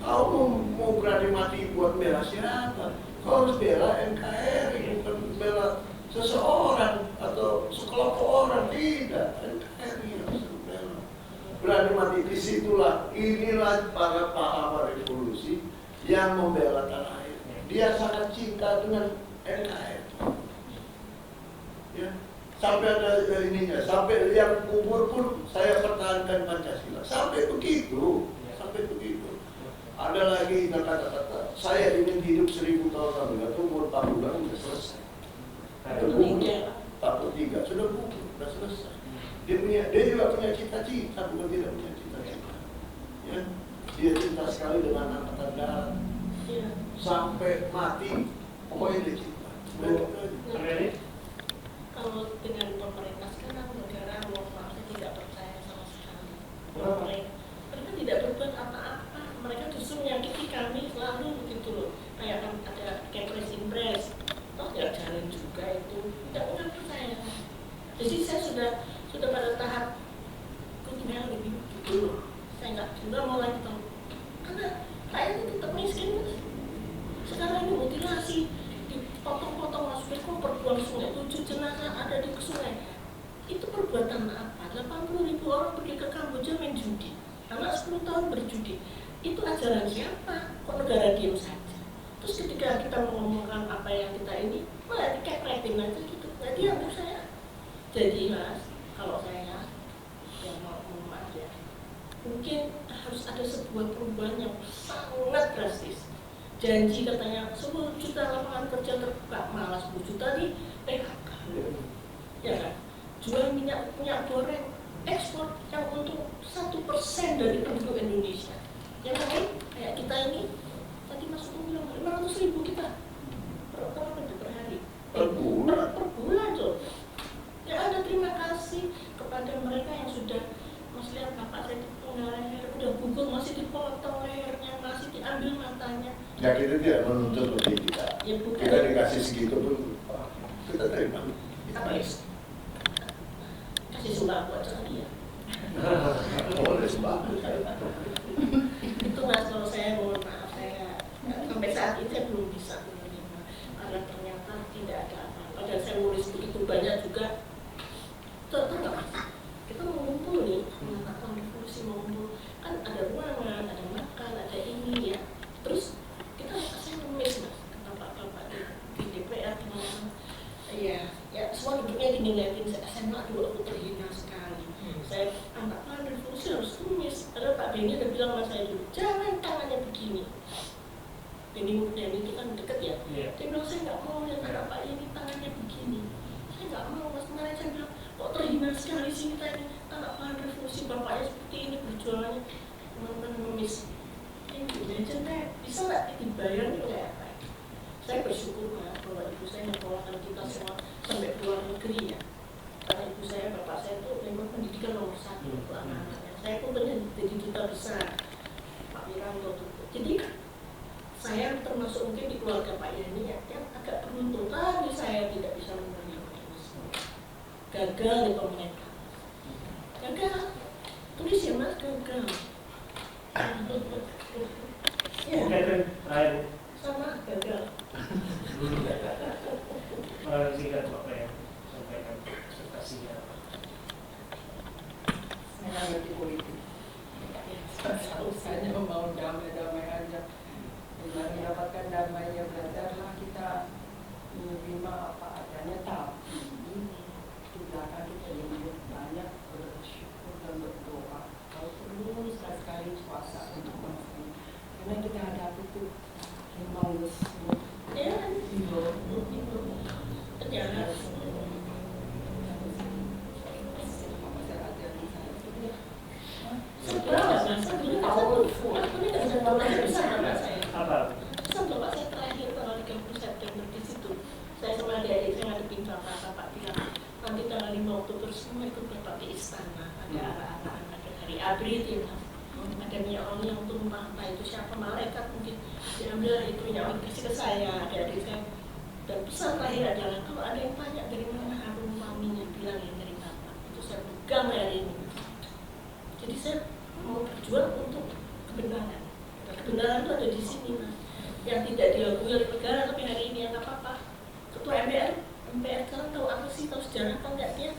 Kau mau berani mati buat bela siapa? Kau harus bela NKRI, bukan bela seseorang atau sekelompok orang. Tidak, NKRI harus hormati, disitulah inilah para pahlawan revolusi yang membela tanah air. Dia sangat cinta dengan NKRI. Ya, sampai ada ininya, sampai yang kubur pun saya pertahankan Pancasila. Sampai begitu, sampai begitu. Ada lagi kata-kata, saya ingin hidup 1000 tahun lagi, atau umur 40 tahun sudah selesai. Sudah gugur, 43 sudah gugur, sudah selesai. Dia juga punya cita-cita, bukan tidak punya cita-cita. Ya, dia cinta sekali dengan angkatan darat. Sampai mati, pokoknya dia cinta. Kalau dengan pemerintah sekarang negara, saya tidak percaya sama sekali. Mereka tidak berbuat apa-apa. Mereka justru menyakiti kami selalu begitu loh. Kayak ada kepres impres, toh nggak jalan juga itu. Tidak percaya. Jadi saya sudah pada tahap kuliah lebih dulu. Saya nggak mau lagi tahu. Karena saya itu tetap miskin. Sekarang ini mutilasi, dipotong-potong masuk ke koper, buang sungai, 7 jenazah ada di sungai. Itu perbuatan apa? 80.000 orang pergi ke Kamboja main judi. Anak 10 tahun berjudi. Itu ajaran siapa? Kok negara diam saja? Terus ketika kita mengomongkan apa yang kita ini, malah dikepretin aja gitu. Nggak diam saya. Jadi Mas, kalau saya yang mau maaf ya, mungkin harus ada sebuah perubahan yang sangat drastis. Janji katanya 10 juta lapangan kerja terbuka, malah 10 juta di PHK. Ya kan? Jual minyak goreng, ekspor yang untuk 1% dari penduduk Indonesia. Yang lain kayak kita ini, tadi Mas Tung bilang 500.000 kita per hari. Per bulan. Per bulan tuh. Ya ada terima kasih kepada mereka yang sudah, Mas lihat bapak saya penggal leher, udah gugur masih dipotong lehernya, masih diambil matanya. Ya kita tidak menuntut lebih kita. Ya, bukan. Kita dikasih segitu pun kita terima. Apa ya? Kasih sembako aja kali ya. Boleh sembako. Itu Mas, kalau saya mohon maaf, saya sampai saat ini saya belum bisa menerima karena ternyata tidak ada apa. Padahal saya nulis begitu banyak juga. Tahu nggak Mas? Kita mengumpul nih, mengatakan revolusi mengumpul, kan ada ruangan, ada makan, ada ini ya. Terus kita saya ngemis Mas, kata bapak di DPR teman-teman. Ya semua duduknya gini ngeliatin SMA dulu, aku terhina sekali. Saya anak revolusi harus tumis. Karena Pak Benny udah bilang sama saya dulu, jangan tangannya begini. Benny itu kan deket ya. Dia bilang saya nggak mau lihat anak Pak ini tangannya begini. Saya nggak mau Mas, kemarin saya bilang kok terhina sekali sih kita ini anak revolusi, bapaknya seperti ini perjuangannya teman-teman ngemis. Legend bisa nggak dibayar nggak apa? Saya bersyukur Mas bahwa ibu saya menyekolahkan kita semua sampai luar negeri ya. Karena ibu saya, bapak saya itu memang pendidikan nomor 1 untuk anak-anaknya. Saya pun jadi duta besar Pak Wiranto tuh. Jadi saya termasuk mungkin di keluarga Pak Yani yang agak beruntung, tapi saya tidak bisa menerima ini semua. Gagal di pemerintah. Gagal. Tulis ya Mas, gagal. Ya. Sama gagal. Singkat Bapak yang sampaikan presentasinya. Saya nggak ngerti politik. Saya membangun damai aja. Dengan mendapatkan damai ya belajarlah kita menerima apa adanya, tapi di belakang kita yang banyak bersyukur dan berdoa. Kalau perlu sekali puasa untuk bangsa ini, karena kita hadapi itu maus. Ya, itu. Ternyata. Bapak saya terakhir tanggal 30 September di situ. Saya sama adik-adik saya ngadepin bapak bilang nanti tanggal 5 Oktober semua ikut bapak di istana. Ada arah-arahan, ada hari ABRI itu ya. Ada minyak wangi yang tumpah, entah itu siapa, malaikat mungkin diambil itu minyak wangi kasih ke saya, adik-adik saya. Dan pesan terakhir adalah kalau ada yang tanya dari mana harum wanginya, bilang yang dari bapak. Itu saya pegang hari ini. Jadi saya mau berjuang untuk kebenaran. Kebenaran itu ada di sini Mas. Yang tidak diakui oleh negara, tapi hari ini yang apa-apa. Ketua MPR sekarang tahu apa sih, tahu sejarah apa enggak dia?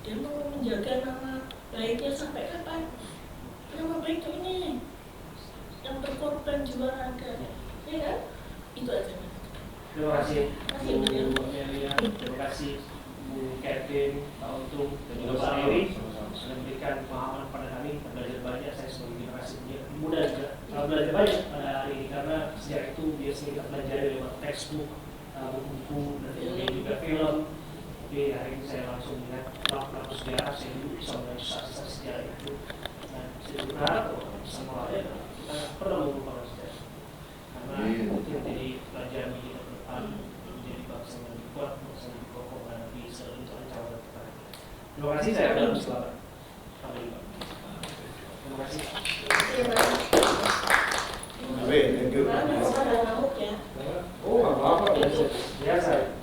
Dia mau menjaga nama baiknya sampai kapan? nama baik itu ini yang berkorban jiwa raga, ya kan? Itu aja. Terima kasih Terima kasih, Bu Amelia, terima kasih Bu Kevin, Pak Untung, dan juga Pak Eri sudah memberikan pemahaman pada kami. Belajar banyak, saya sebagai generasi muda juga belajar banyak pada hari ini karena sejak itu biasanya kita belajar lewat textbook, buku, dan kemudian juga film. Tapi hari ini saya langsung melihat pelaku sejarah, saya dulu bisa melihat saksi-saksi sejarah itu. Dan saya berharap semua kita pernah mengubah sejarah karena itu menjadi pelajaran bagi kita ke depan, menjadi bangsa yang lebih kuat, bangsa yang lebih kokoh dan bisa untuk ancaman kita. Terima kasih, saya akan selamat. Sampai jumpa. Terima kasih. Thank you. Karena ada ngamuk ya. Oh, nggak apa-apa, biasa.